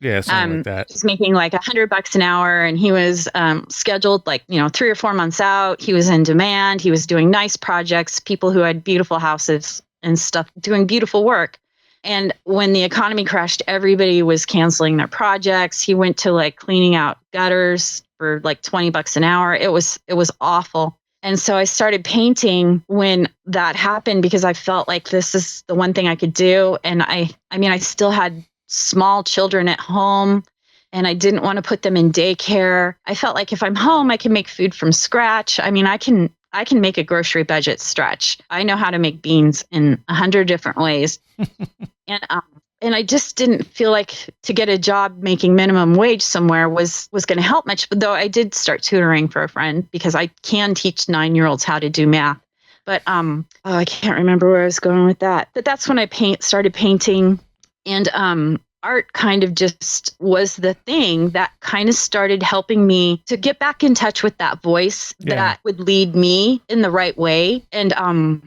Yeah, something like that. He's making like $100 an hour, and he was scheduled 3 or 4 months out. He was in demand. He was doing nice projects, people who had beautiful houses and stuff, doing beautiful work. And when the economy crashed, everybody was canceling their projects. He went to cleaning out gutters for $20 an hour. It was awful. And so I started painting when that happened because I felt like this is the one thing I could do. And I still had small children at home, and I didn't want to put them in daycare. I felt like if I'm home, I can make food from scratch. I mean, I can make a grocery budget stretch. I know how to make beans in 100 different ways. And I just didn't feel like to get a job making minimum wage somewhere was going to help much. But though I did start tutoring for a friend because I can teach 9-year-olds how to do math. But I can't remember where I was going with that. But that's when I started painting. And art kind of just was the thing that kind of started helping me to get back in touch with that voice that would lead me in the right way. And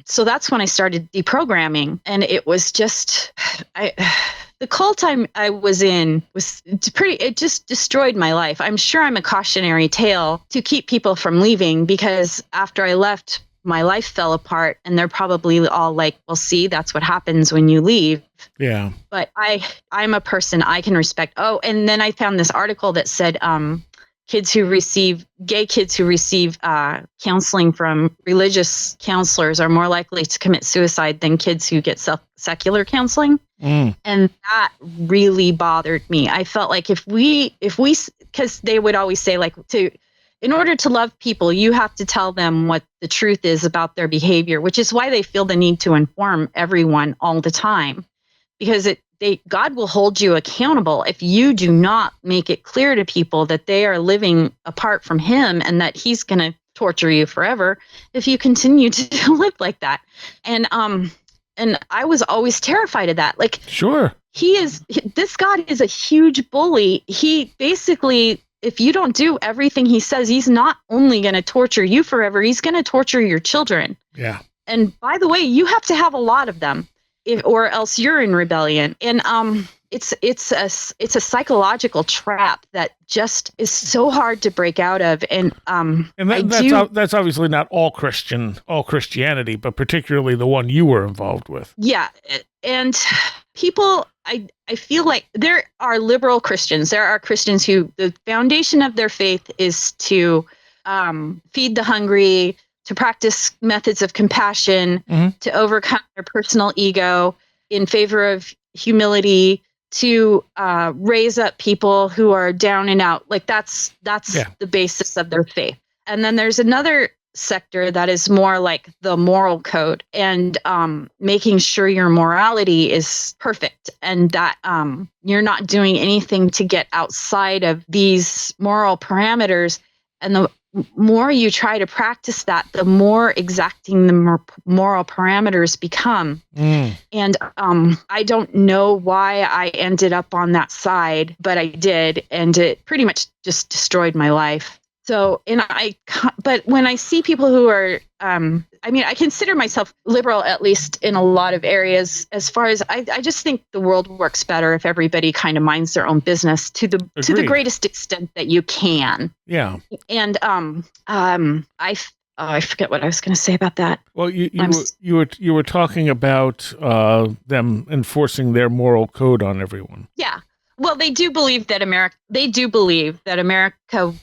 so that's when I started deprogramming. And it was just, the cult I was in was it just destroyed my life. I'm sure I'm a cautionary tale to keep people from leaving because after I left, my life fell apart, and they're probably all like, well, see, that's what happens when you leave. Yeah. But I'm a person I can respect. Oh, and then I found this article that said gay kids who receive counseling from religious counselors are more likely to commit suicide than kids who get secular counseling. And that really bothered me. I felt like if we, because they would always say in order to love people, you have to tell them what the truth is about their behavior, which is why they feel the need to inform everyone all the time, because God will hold you accountable if you do not make it clear to people that they are living apart from Him and that He's going to torture you forever if you continue to live like that. And I was always terrified of that. Like, sure, this God is a huge bully. He basically, if you don't do everything he says, he's not only going to torture you forever, he's going to torture your children. Yeah. And by the way, you have to have a lot of them, or else you're in rebellion. And it's a psychological trap that just is so hard to break out of. And that's obviously not all Christianity, but particularly the one you were involved with. Yeah, and people, I feel like there are liberal Christians. There are Christians who the foundation of their faith is to feed the hungry, to practice methods of compassion, to overcome their personal ego in favor of humility, to raise up people who are down and out. Like that's the basis of their faith. And then there's another sector that is more like the moral code and making sure your morality is perfect and that you're not doing anything to get outside of these moral parameters. And the more you try to practice that, the more exacting the moral parameters become. And I don't know why I ended up on that side, but I did, and it pretty much just destroyed my life. So, but when I see people who are, I consider myself liberal, at least in a lot of areas, as far as I just think the world works better if everybody kind of minds their own business to the greatest extent that you can. Yeah. And, I forget what I was going to say about that. Well, you were talking about them enforcing their moral code on everyone. Yeah. Well, they do believe that America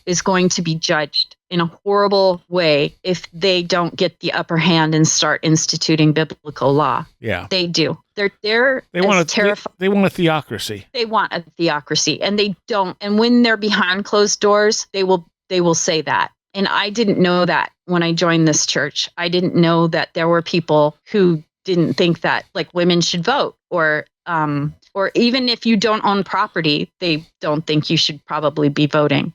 is going to be judged in a horrible way if they don't get the upper hand and start instituting biblical law. Yeah, they do. They want they want a theocracy. They want a theocracy, and they don't. And when they're behind closed doors, they will say that. And I didn't know that when I joined this church. I didn't know that there were people who didn't think that like women should vote or even if you don't own property, they don't think you should probably be voting.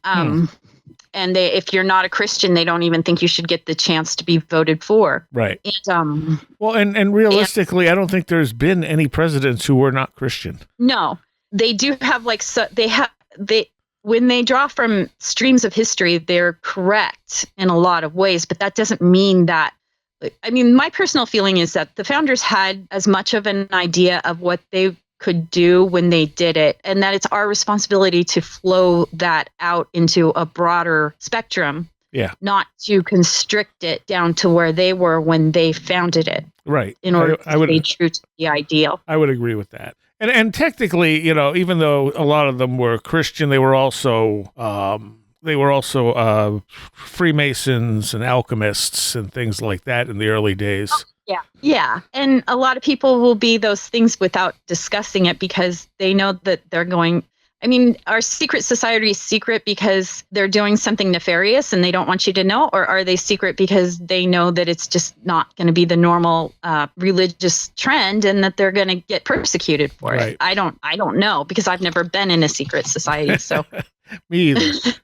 And if you're not a Christian, they don't even think you should get the chance to be voted for. Right. And, and realistically, I don't think there's been any presidents who were not Christian. No, they do have when they draw from streams of history, they're correct in a lot of ways, but that doesn't mean that. I mean, my personal feeling is that the founders had as much of an idea of what they could do when they did it, and that it's our responsibility to flow that out into a broader spectrum. Yeah. Not to constrict it down to where they were when they founded it. Right. In order to stay true to the ideal. I would agree with that. And technically, even though a lot of them were Christian, they were also Freemasons and alchemists and things like that in the early days. Yeah. Yeah. And a lot of people will be those things without discussing it because they know that they're going. I mean, are secret societies secret because they're doing something nefarious and they don't want you to know? Or are they secret because they know that it's just not going to be the normal religious trend and that they're going to get persecuted for it? I don't know because I've never been in a secret society. So me either.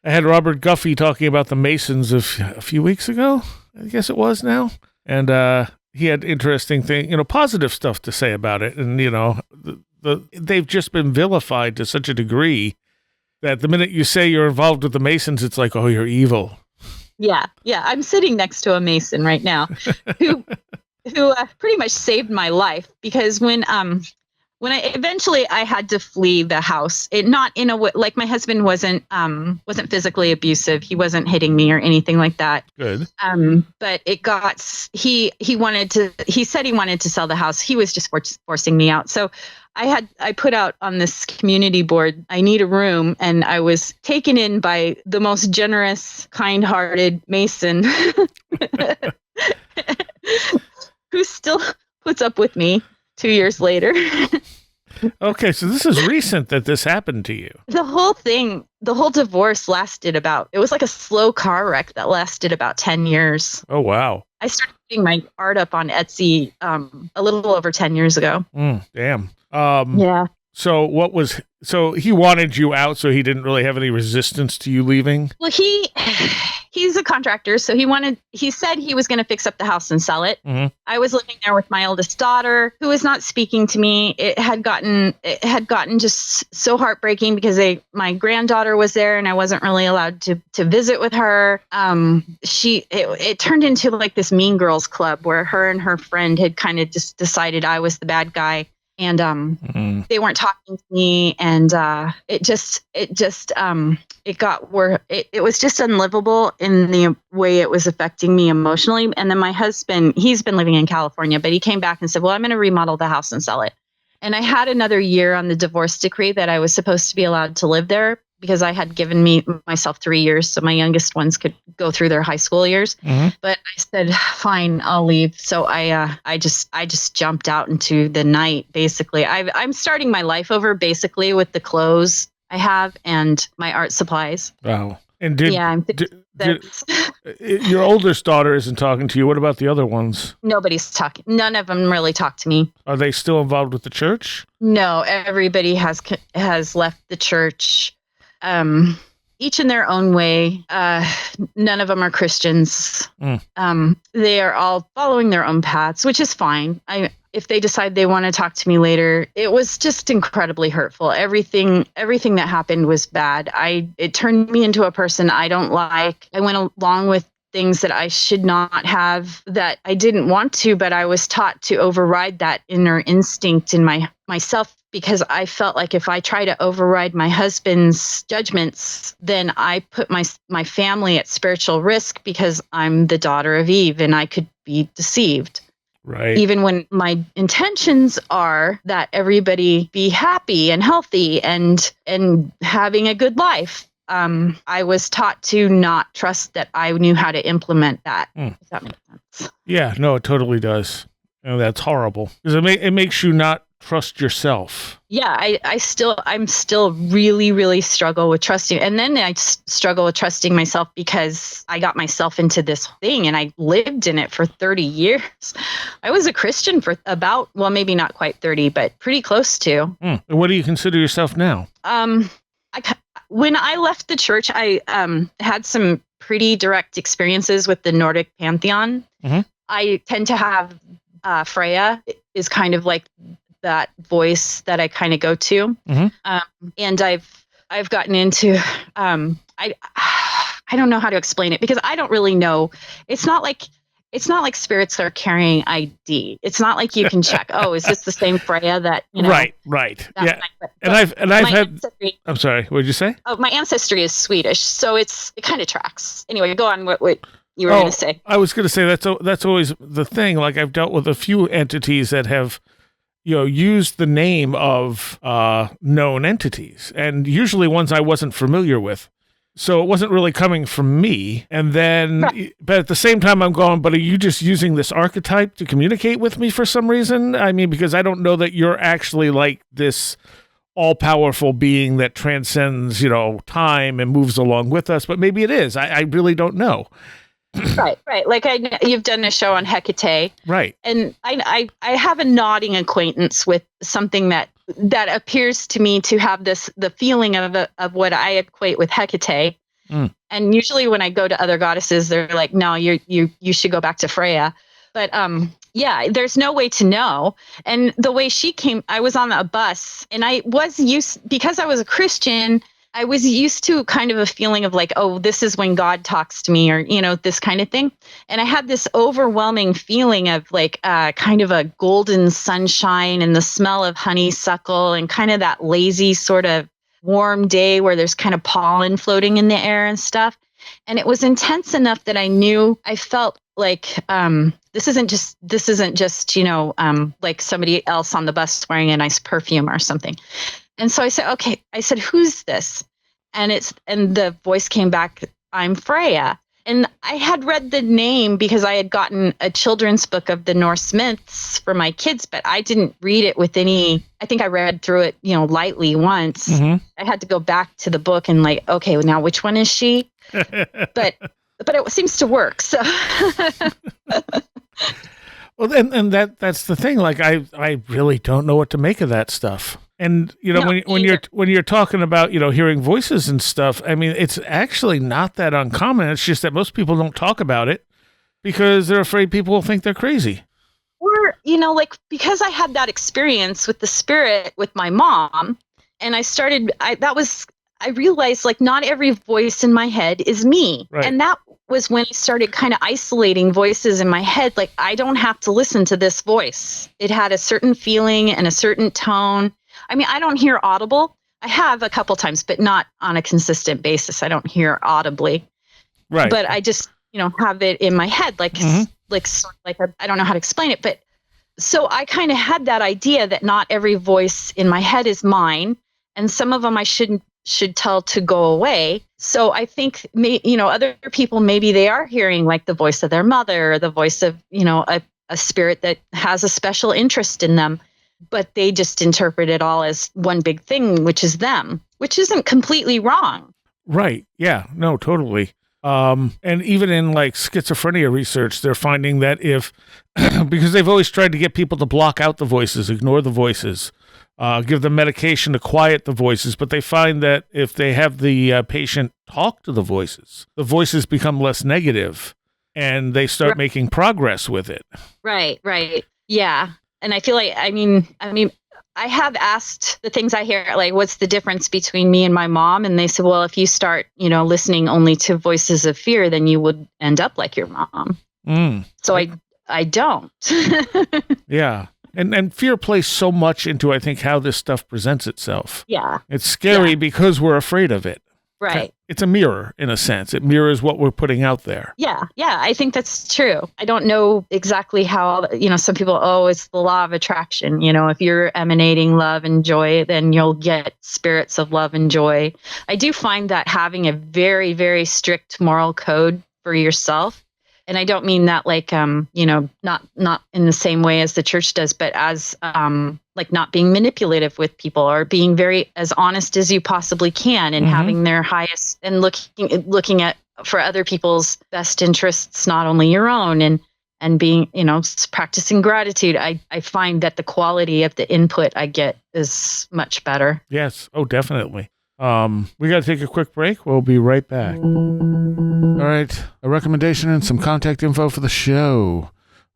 I had Robert Guffey talking about the Masons a few weeks ago, I guess it was now. And he had interesting positive stuff to say about it. And, they've just been vilified to such a degree that the minute you say you're involved with the Masons, it's like, oh, you're evil. Yeah. Yeah. I'm sitting next to a Mason right now who pretty much saved my life because when I had to flee the house, it not in a way like my husband wasn't physically abusive. He wasn't hitting me or anything like that. Good. But it got, he said he wanted to sell the house. He was just forcing me out. So I put out on this community board, I need a room. And I was taken in by the most generous, kind-hearted Mason who still puts up with me 2 years later. Okay, so this is recent that this happened to you. The whole divorce lasted it was like a slow car wreck that lasted about 10 years. Oh, wow. I started putting my art up on Etsy a little over 10 years ago. Damn. Yeah. So he wanted you out, so he didn't really have any resistance to you leaving? Well, he's a contractor, so he said he was going to fix up the house and sell it. Mm-hmm. I was living there with my oldest daughter, who was not speaking to me. It had gotten just so heartbreaking because my granddaughter was there and I wasn't really allowed to visit with her. It turned into like this Mean Girls club where her and her friend had kind of just decided I was the bad guy. And they weren't talking to me, and it was just unlivable in the way it was affecting me emotionally. And then my husband, he's been living in California, but he came back and said, well, I'm going to remodel the house and sell it. And I had another year on the divorce decree that I was supposed to be allowed to live there because I had given myself 3 years so my youngest ones could go through their high school years. Mm-hmm. But I said, fine, I'll leave. So I just jumped out into the night, basically. I'm starting my life over, basically, with the clothes I have and my art supplies. Wow. And your oldest daughter isn't talking to you. What about the other ones? Nobody's talking. None of them really talk to me. Are they still involved with the church? No, everybody has left the church. Each in their own way. None of them are Christians. They are all following their own paths, which is fine. If they decide they want to talk to me later, it was just incredibly hurtful. Everything that happened was bad. It turned me into a person I don't like. I went along with things that I should not have, that I didn't want to, but I was taught to override that inner instinct in myself, because I felt like if I try to override my husband's judgments, then I put my family at spiritual risk, because I'm the daughter of Eve and I could be deceived. Right. Even when my intentions are that everybody be happy and healthy and having a good life. I was taught to not trust that I knew how to implement that. If that makes sense. Yeah, no, it totally does. That's horrible, because it makes you not trust yourself. Yeah, I'm still really, really struggle with trusting. And then I struggle with trusting myself because I got myself into this thing and I lived in it for 30 years. I was a Christian for maybe not quite 30, but pretty close to. And what do you consider yourself now? When I left the church, I had some pretty direct experiences with the Nordic pantheon. Mm-hmm. I tend to have Frija is kind of like that voice that I kind of go to. Mm-hmm. And I've gotten into, I don't know how to explain it, because I don't really know. It's not like spirits are carrying ID. It's not like you can check, is this the same Frija that, Right. Yeah. I've had, I'm sorry, what did you say? Oh, my ancestry is Swedish, so it kind of tracks. Anyway, go on, what you were going to say. I was going to say that's always the thing. Like, I've dealt with a few entities that have, used the name of known entities, and usually ones I wasn't familiar with. So it wasn't really coming from me. And then, right. But at the same time, I'm going, but are you just using this archetype to communicate with me for some reason? I mean, because I don't know that you're actually like this all-powerful being that transcends, time and moves along with us, but maybe it is. I really don't know. Right. Like you've done a show on Hecate. Right. And I have a nodding acquaintance with something that appears to me to have the feeling of what I equate with Hecate. And usually when I go to other goddesses, they're like, no, you should go back to Frija. But yeah, there's no way to know. And the way she came, I was on a bus, and I was because I was a Christian, I was used to kind of a feeling of like, this is when God talks to me, or, this kind of thing. And I had this overwhelming feeling of like kind of a golden sunshine and the smell of honeysuckle and kind of that lazy sort of warm day where there's kind of pollen floating in the air and stuff. And it was intense enough that I felt like this isn't just like somebody else on the bus wearing a nice perfume or something. And so I said, okay, who's this? And the voice came back, I'm Frija. And I had read the name because I had gotten a children's book of the Norse myths for my kids, but I didn't read it with I think I read through it, lightly once. Mm-hmm. I had to go back to the book and like, okay, now which one is she? But it seems to work. So well, and that's the thing. Like, I really don't know what to make of that stuff. And you know, No, when you're talking about, you know, hearing voices and stuff, I mean, it's actually not that uncommon. It's just that most people don't talk about it because they're afraid people will think they're crazy. Or, you know, like, because I had that experience with the spirit with my mom, and I realized, like, not every voice in my head is me. Right. And that was when I started kind of isolating voices in my head. Like, I don't have to listen to this voice. It had a certain feeling and a certain tone. I mean, I don't hear audible. I have a couple times, but not on a consistent basis. I don't hear audibly. Right. But I just, you know, have it in my head, like, I don't know how to explain it. But so I kind of had that idea that not every voice in my head is mine. And some of them I should tell to go away. So I think, you know, other people, maybe they are hearing like the voice of their mother or the voice of, you know, a spirit that has a special interest in them, but they just interpret it all as one big thing, which is them, which isn't completely wrong. Right. Yeah. No, totally. And even in like schizophrenia research, they're finding that because they've always tried to get people to block out the voices, ignore the voices, give them medication to quiet the voices, but they find that if they have the patient talk to the voices become less negative and they start making progress with it. Right. Yeah. And I feel like, I mean, I have asked the things I hear, like, what's the difference between me and my mom? And they said, well, if you start, you know, listening only to voices of fear, then you would end up like your mom. So I don't. Yeah. And fear plays so much into, I think, how this stuff presents itself. Yeah. It's scary because we're afraid of it. Right. It's a mirror, in a sense. It mirrors what we're putting out there. Yeah, I think that's true. I don't know exactly how, you know, some people, it's the law of attraction. You know, if you're emanating love and joy, then you'll get spirits of love and joy. I do find that having a very, very strict moral code for yourself, and I don't mean that like, you know, not in the same way as the church does, but as like not being manipulative with people or being very as honest as you possibly can and having their highest and looking at for other people's best interests, not only your own, and being, you know, practicing gratitude. I find that the quality of the input I get is much better. Yes. Oh, definitely. We got to take a quick break. We'll be right back. All right. A recommendation and some contact info for the show.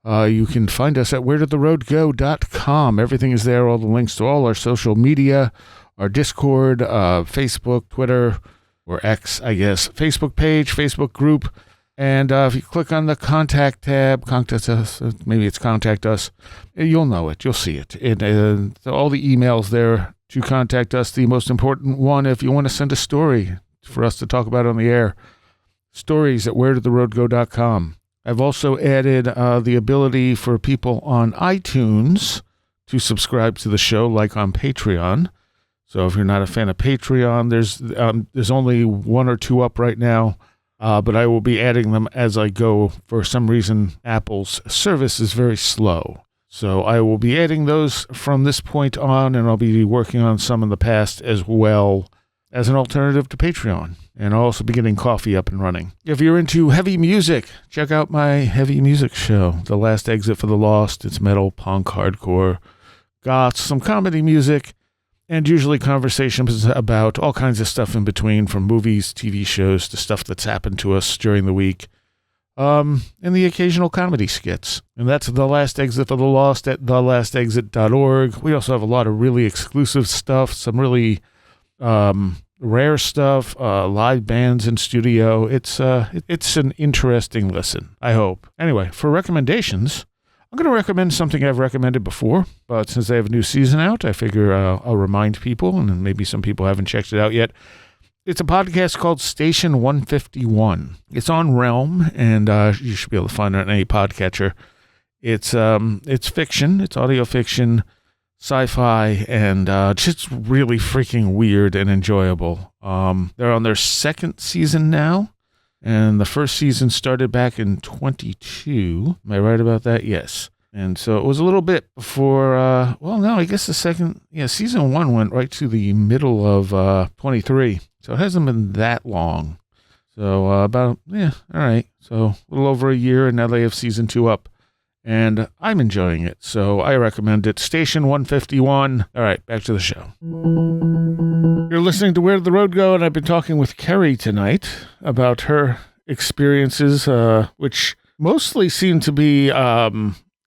You can find us at wheredidtheroadgo.com. Everything is there. All the links to all our social media, our Discord, Facebook, Twitter, or X, I guess, Facebook page, Facebook group. And if you click on the contact tab, contact us, maybe it's contact us, you'll know it. You'll see it. All the emails there to contact us. The most important one, if you want to send a story for us to talk about on the air, stories at wheredidtheroadgo.com. I've also added the ability for people on iTunes to subscribe to the show, like on Patreon. So if you're not a fan of Patreon, there's only one or two up right now, but I will be adding them as I go. For some reason, Apple's service is very slow. So I will be adding those from this point on, and I'll be working on some in the past as well as an alternative to Patreon. And I'll also be getting coffee up and running. If you're into heavy music, check out my heavy music show, The Last Exit for the Lost. It's metal, punk, hardcore, goth, some comedy music, and usually conversations about all kinds of stuff in between, from movies, TV shows, to stuff that's happened to us during the week, and the occasional comedy skits. And that's The Last Exit for the Lost at thelastexit.org. We also have a lot of really exclusive stuff, some really rare stuff, live bands in studio. It's an interesting listen, I hope. Anyway, for recommendations, I'm going to recommend something I've recommended before, but since they have a new season out, I figure I'll remind people, and maybe some people haven't checked it out yet. It's a podcast called Station 151. It's on Realm, and you should be able to find it on any podcatcher. It's fiction. It's audio fiction, sci-fi, and just really freaking weird and enjoyable. They're on their second season now, and the first season started back in 22. Am I right about that? Yes. And so it was a little bit before, I guess season 1 went right to the middle of 23. So it hasn't been that long. So all right. So a little over a year, and now they have season 2 up. and I'm enjoying it, so I recommend it. Station 151. All right, back to the show. You're listening to Where Did the Road Go? And I've been talking with Kerri tonight about her experiences, which mostly seem to be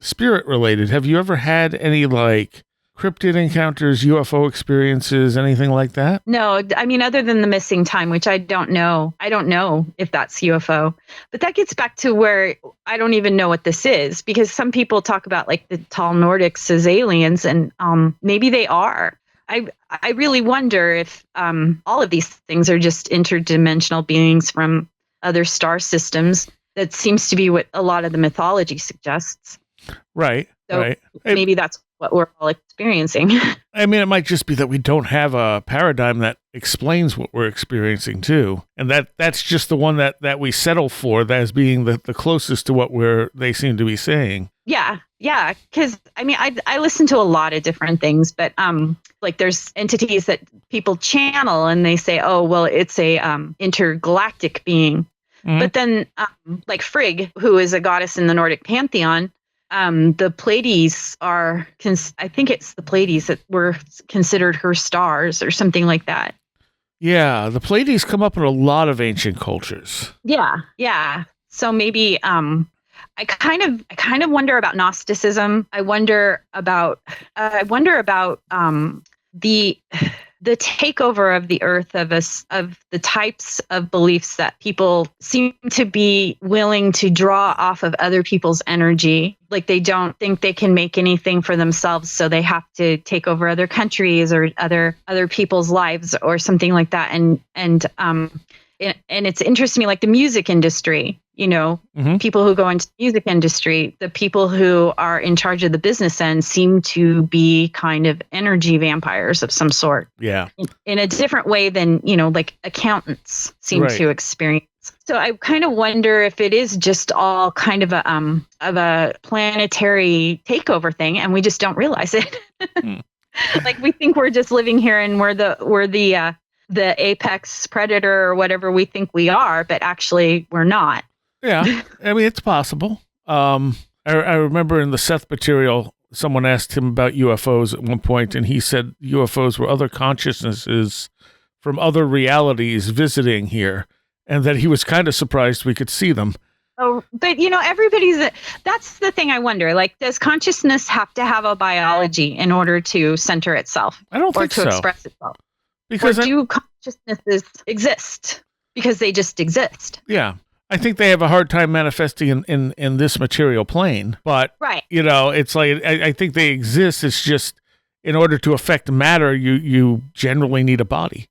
spirit related. Have you ever had any like cryptid encounters, UFO experiences, anything like that? No, I mean, other than the missing time, which I don't know. I don't know if that's UFO. But that gets back to where I don't even know what this is, because some people talk about like the tall Nordics as aliens, and maybe they are. I really wonder if all of these things are just interdimensional beings from other star systems. That seems to be what a lot of the mythology suggests. Right. So right. Maybe that's what we're all experiencing. I mean, it might just be that we don't have a paradigm that explains what we're experiencing too. And that's just the one that we settle for as being the closest to what they seem to be saying. Yeah. Because I mean, I listen to a lot of different things, but like there's entities that people channel and they say, oh, well, it's a intergalactic being. Mm-hmm. But then like Frigg, who is a goddess in the Nordic pantheon, the Pleiades are, I think it's the Pleiades that were considered her stars or something like that. Yeah, the Pleiades come up in a lot of ancient cultures. Yeah. So maybe I kind of wonder about Gnosticism. I wonder about the takeover of the earth of the types of beliefs that people seem to be willing to draw off of other people's energy. Like they don't think they can make anything for themselves, so they have to take over other countries or other people's lives or something like that. And it's interesting to me, like the music industry, mm-hmm. People who go into the music industry, the people who are in charge of the business end seem to be kind of energy vampires of some sort. Yeah. In a different way than, like accountants seem to experience. So I kind of wonder if it is just all kind of a planetary takeover thing, and we just don't realize it. Like we think we're just living here and we're the apex predator or whatever we think we are, but actually we're not. Yeah, I mean, it's possible. I remember in the Seth material, someone asked him about UFOs at one point, and he said UFOs were other consciousnesses from other realities visiting here, and that he was kind of surprised we could see them. Oh, but that's the thing I wonder. Like, does consciousness have to have a biology in order to center itself? I don't think so. Or to express itself? Because or do consciousnesses exist because they just exist? Yeah. I think they have a hard time manifesting in this material plane, but right. It's like I think they exist. It's just in order to affect matter, you generally need a body.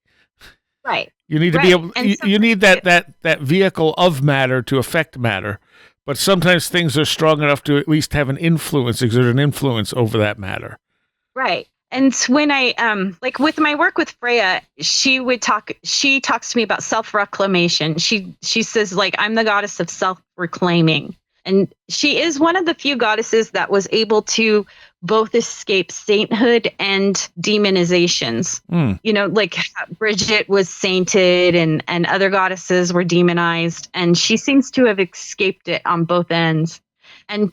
Right. You need to be able. You need that vehicle of matter to affect matter, but sometimes things are strong enough to at least have exert an influence over that matter. Right. And when I, like with my work with Frija, she talks to me about self-reclamation. She says, like, I'm the goddess of self-reclaiming. And she is one of the few goddesses that was able to both escape sainthood and demonizations. Like Bridget was sainted and other goddesses were demonized. And she seems to have escaped it on both ends. And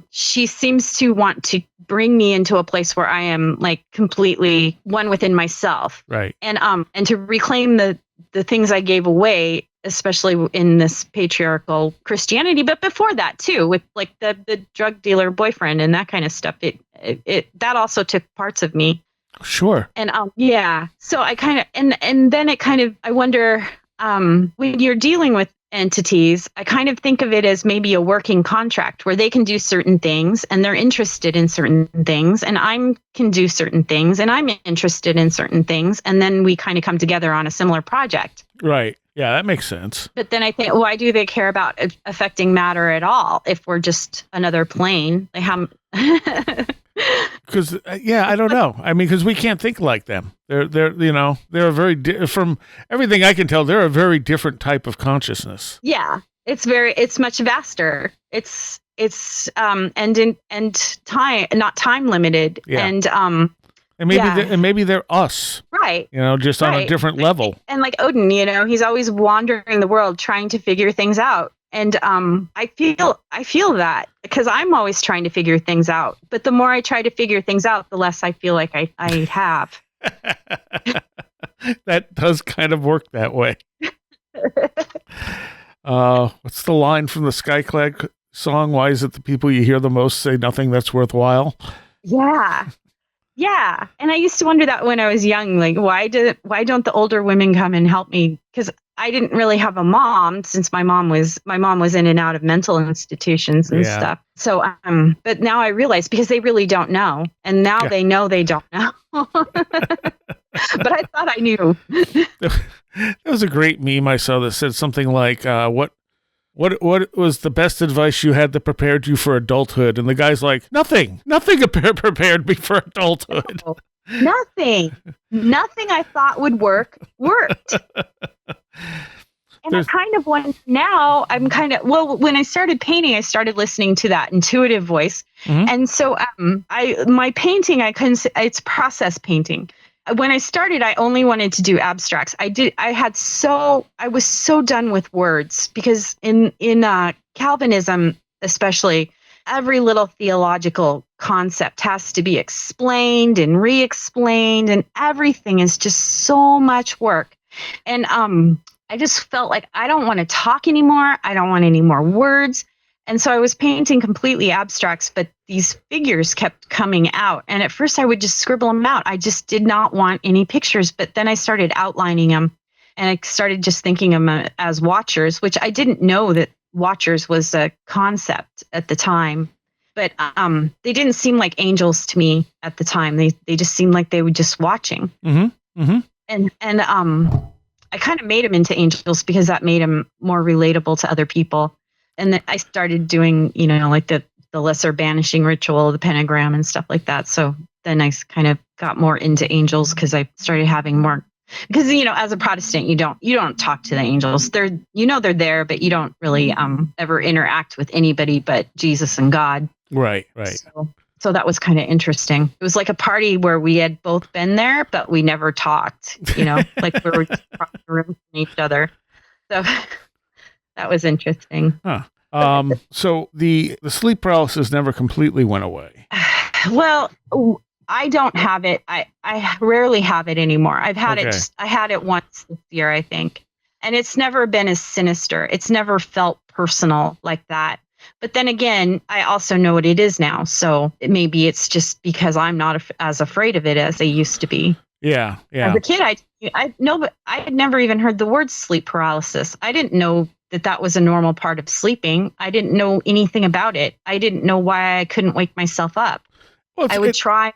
she seems to want to bring me into a place where I am like completely one within myself. Right. And to reclaim the things I gave away, especially in this patriarchal Christianity, but before that too, with like the drug dealer boyfriend and that kind of stuff. It that also took parts of me. Sure. And yeah. So I kind of and then it kind of I wonder when you're dealing with entities, I kind of think of it as maybe a working contract where they can do certain things and they're interested in certain things, and I can do certain things and I'm interested in certain things, and then we kind of come together on a similar project. Right. Yeah, that makes sense. But then I think, why do they care about affecting matter at all if we're just another plane? Like how? Because I don't know. I mean, because we can't think like them. They're a very from everything I can tell, they're a very different type of consciousness. Yeah, it's much vaster. It's and time, not time limited. Yeah. And maybe they're us. Right. Just on a different level. And like Odin, he's always wandering the world trying to figure things out. And I feel that because I'm always trying to figure things out. But the more I try to figure things out, the less I feel like I have. That does kind of work that way. What's the line from the Skyclad song? Why is it the people you hear the most say nothing that's worthwhile? Yeah. Yeah. And I used to wonder that when I was young, like, why don't the older women come and help me? Because I didn't really have a mom since my mom was in and out of mental institutions and stuff. So, but now I realize because they really don't know. And now they know they don't know. But I thought I knew. There was a great meme I saw that said something like, what was the best advice you had that prepared you for adulthood? And the guy's like, nothing prepared me for adulthood. Nothing I thought would worked. And I kind of want now, when I started painting, I started listening to that intuitive voice. Mm-hmm. And so my painting, it's process painting. When I started, I only wanted to do abstracts. I was so done with words because in Calvinism, especially, every little theological concept has to be explained and re-explained, and everything is just so much work. And I just felt like I don't want to talk anymore. I don't want any more words. And so I was painting completely abstracts, but these figures kept coming out. And at first I would just scribble them out. I just did not want any pictures. But then I started outlining them, and I started just thinking of them as watchers, which I didn't know that watchers was a concept at the time. But they didn't seem like angels to me at the time. They just seemed like they were just watching. Mm-hmm. Mm-hmm. And I kind of made them into angels because that made them more relatable to other people. And then I started doing, like the lesser banishing ritual, the pentagram and stuff like that. So then I kind of got more into angels because I started having more, because, as a Protestant, you don't talk to the angels. They're there, but you don't really ever interact with anybody but Jesus and God. Right. So that was kind of interesting. It was like a party where we had both been there, but we never talked, like we were just across the room from each other. So that was interesting. Huh. So the sleep paralysis never completely went away. Well, I don't have it. I rarely have it anymore. I've had it. I had it once this year, I think. And it's never been as sinister. It's never felt personal like that. But then again, I also know what it is now. So maybe it's just because I'm not as afraid of it as I used to be. Yeah. As a kid, I know, but I had never even heard the word sleep paralysis. I didn't know that was a normal part of sleeping. I didn't know anything about it. I didn't know why I couldn't wake myself up. Well, I would try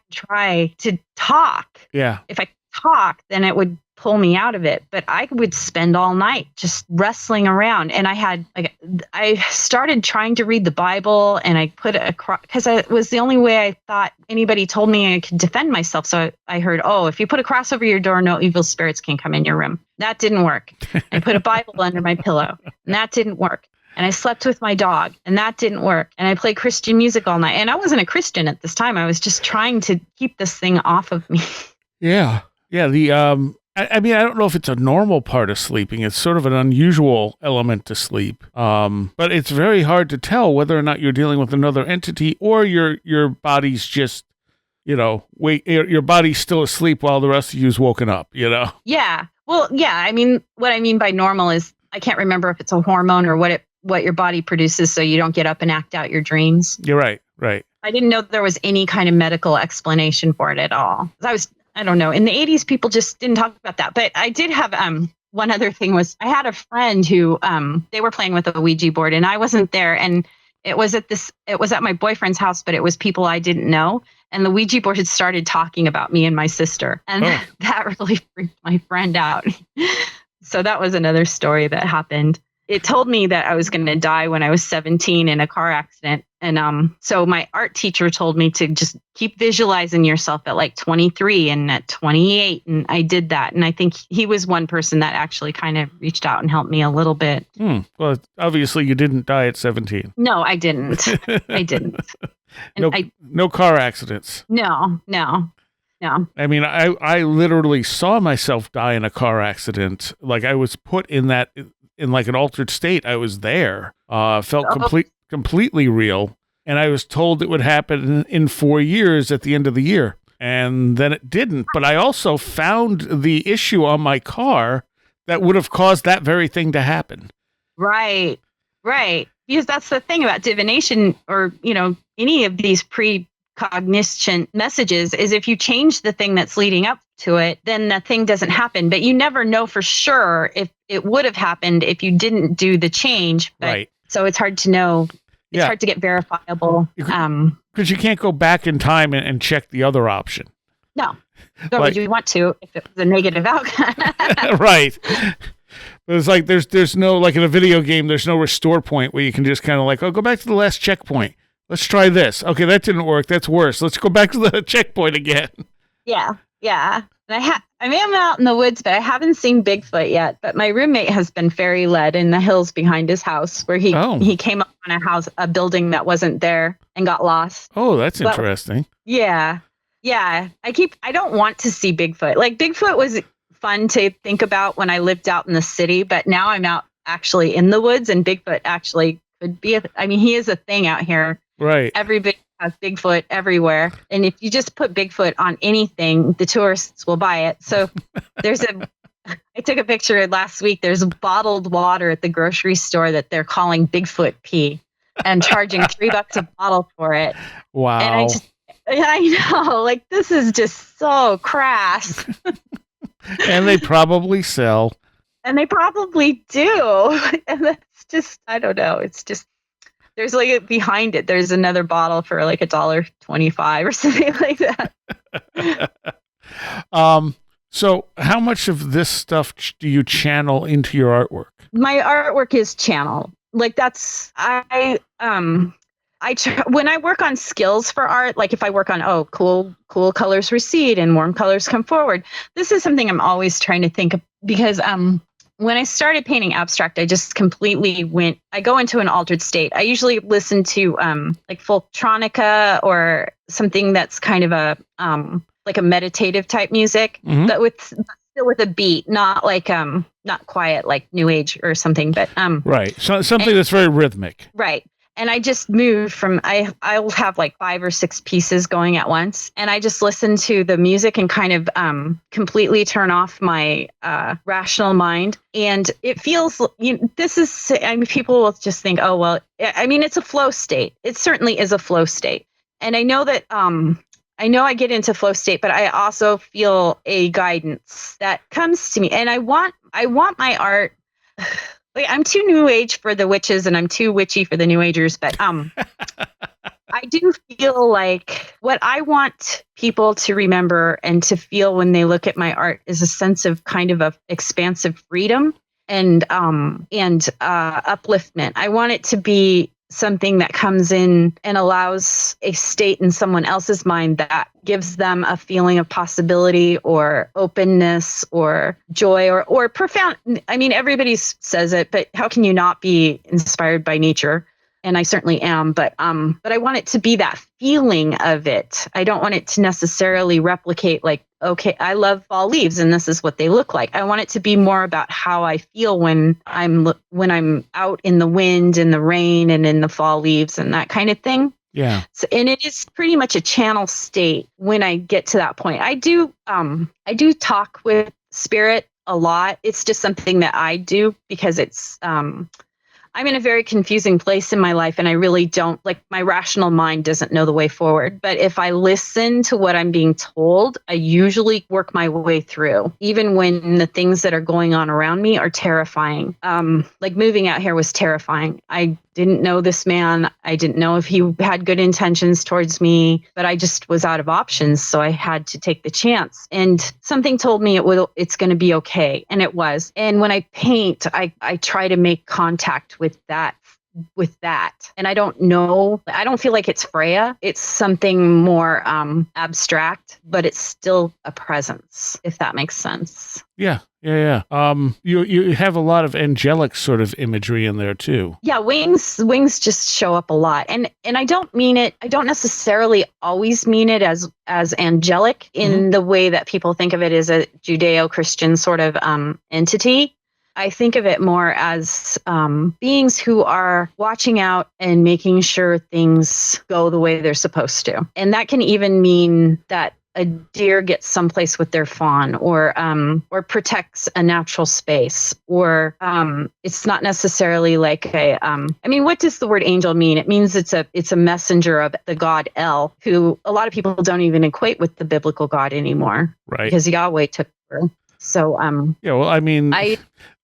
to talk. Yeah. If I talk, then it would pull me out of it. But I would spend all night just wrestling around. And I started trying to read the Bible, and I put it across because it was the only way I thought anybody told me I could defend myself. So I heard, if you put a cross over your door, no evil spirits can come in your room. That didn't work. I put a Bible under my pillow, and that didn't work. And I slept with my dog, and that didn't work. And I played Christian music all night. And I wasn't a Christian at this time. I was just trying to keep this thing off of me. Yeah. Yeah. I mean, I don't know if it's a normal part of sleeping. It's sort of an unusual element to sleep. But it's very hard to tell whether or not you're dealing with another entity or your body's just, your body's still asleep while the rest of you's woken up, Yeah. Well, yeah. I mean, what I mean by normal is I can't remember if it's a hormone or what your body produces so you don't get up and act out your dreams. You're right. I didn't know there was any kind of medical explanation for it at all. I don't know. In the 80s, people just didn't talk about that. But I did have one other thing was I had a friend who they were playing with a Ouija board, and I wasn't there. And it was at my boyfriend's house, but it was people I didn't know. And the Ouija board had started talking about me and my sister. And that really freaked my friend out. So that was another story that happened. It told me that I was going to die when I was 17 in a car accident. And so my art teacher told me to just keep visualizing yourself at like 23 and at 28. And I did that. And I think he was one person that actually kind of reached out and helped me a little bit. Well, obviously you didn't die at 17. No, I didn't. I didn't. No car accidents. No. I mean, I literally saw myself die in a car accident. Like I was put in that in like an altered state. I was there. Felt completely real. And I was told it would happen in 4 years at the end of the year. And then it didn't. But I also found the issue on my car that would have caused that very thing to happen. Right. Because that's the thing about divination or, any of these precognition messages is if you change the thing that's leading up to it, then the thing doesn't happen. But you never know for sure if it would have happened if you didn't do the change. But, right. So it's hard to know. It's hard to get verifiable. Because you can't go back in time and check the other option. No. Nor would you want to if it was a negative outcome. Right. But it's like there's no, like in a video game, there's no restore point where you can just kind of like, go back to the last checkpoint. Let's try this. Okay, that didn't work. That's worse. Let's go back to the checkpoint again. Yeah. And I mean, I'm out in the woods, but I haven't seen Bigfoot yet. But my roommate has been fairy led in the hills behind his house, where he came up on a building that wasn't there and got lost. Oh, that's interesting. Yeah. I don't want to see Bigfoot. Like Bigfoot was fun to think about when I lived out in the city, but now I'm out actually in the woods, and Bigfoot actually could be. He is a thing out here. Right. Everybody has Bigfoot everywhere. And if you just put Bigfoot on anything, the tourists will buy it. So I took a picture last week. There's bottled water at the grocery store that they're calling Bigfoot pee and charging $3 a bottle for it. Wow. And I know, like, this is just so crass. And they probably sell. And they probably do. And that's just, I don't know. It's just, there's like behind it, there's another bottle for like $1.25 or something like that. So how much of this stuff do you channel into your artwork? My artwork is channel. Like that's, when I work on skills for art, like if I work on, cool colors recede and warm colors come forward. This is something I'm always trying to think of because, when I started painting abstract, I just completely I go into an altered state. I usually listen to like folktronica or something that's kind of a like a meditative type music, but still with a beat, not like not quiet like New Age or something, but right. So something that's very rhythmic. Right. And I just moved from, I'll have like 5 or 6 pieces going at once. And I just listen to the music and kind of completely turn off my rational mind. And it feels, people will just think, it's a flow state. It certainly is a flow state. And I know that, I get into flow state, but I also feel a guidance that comes to me. And I want my art... Like, I'm too New Age for the witches and I'm too witchy for the New Agers, but I do feel like what I want people to remember and to feel when they look at my art is a sense of kind of expansive freedom and upliftment. I want it to be something that comes in and allows a state in someone else's mind that gives them a feeling of possibility or openness or joy or profound. I mean, everybody says it, but how can you not be inspired by nature? And I certainly am, but I want it to be that feeling of it. I don't want it to necessarily replicate like, okay, I love fall leaves and this is what they look like. I want it to be more about how I feel when I'm out in the wind and the rain and in the fall leaves and that kind of thing. Yeah. So, and it is pretty much a channel state when I get to that point. I do talk with spirit a lot. It's just something that I do because it's, I'm in a very confusing place in my life and I really don't, like, my rational mind doesn't know the way forward. But if I listen to what I'm being told, I usually work my way through, even when the things that are going on around me are terrifying. Like moving out here was terrifying. I didn't know this man. I didn't know if he had good intentions towards me, but I just was out of options. So I had to take the chance. And something told me it's going to be okay. And it was. And when I paint, I try to make contact with that. And I don't feel like it's Frija. It's something more abstract, but it's still a presence, if that makes sense. Yeah. You have a lot of angelic sort of imagery in there too. Yeah, wings just show up a lot. And I don't mean it, I don't necessarily always mean it as angelic in the way that people think of it as a Judeo-Christian sort of entity. I think of it more as beings who are watching out and making sure things go the way they're supposed to. And that can even mean that a deer gets someplace with their fawn, or protects a natural space, or it's not necessarily like a. I mean, what does the word angel mean? It means it's a messenger of the god El, who a lot of people don't even equate with the biblical God anymore, right? Because Yahweh took over. So yeah. Well, I mean,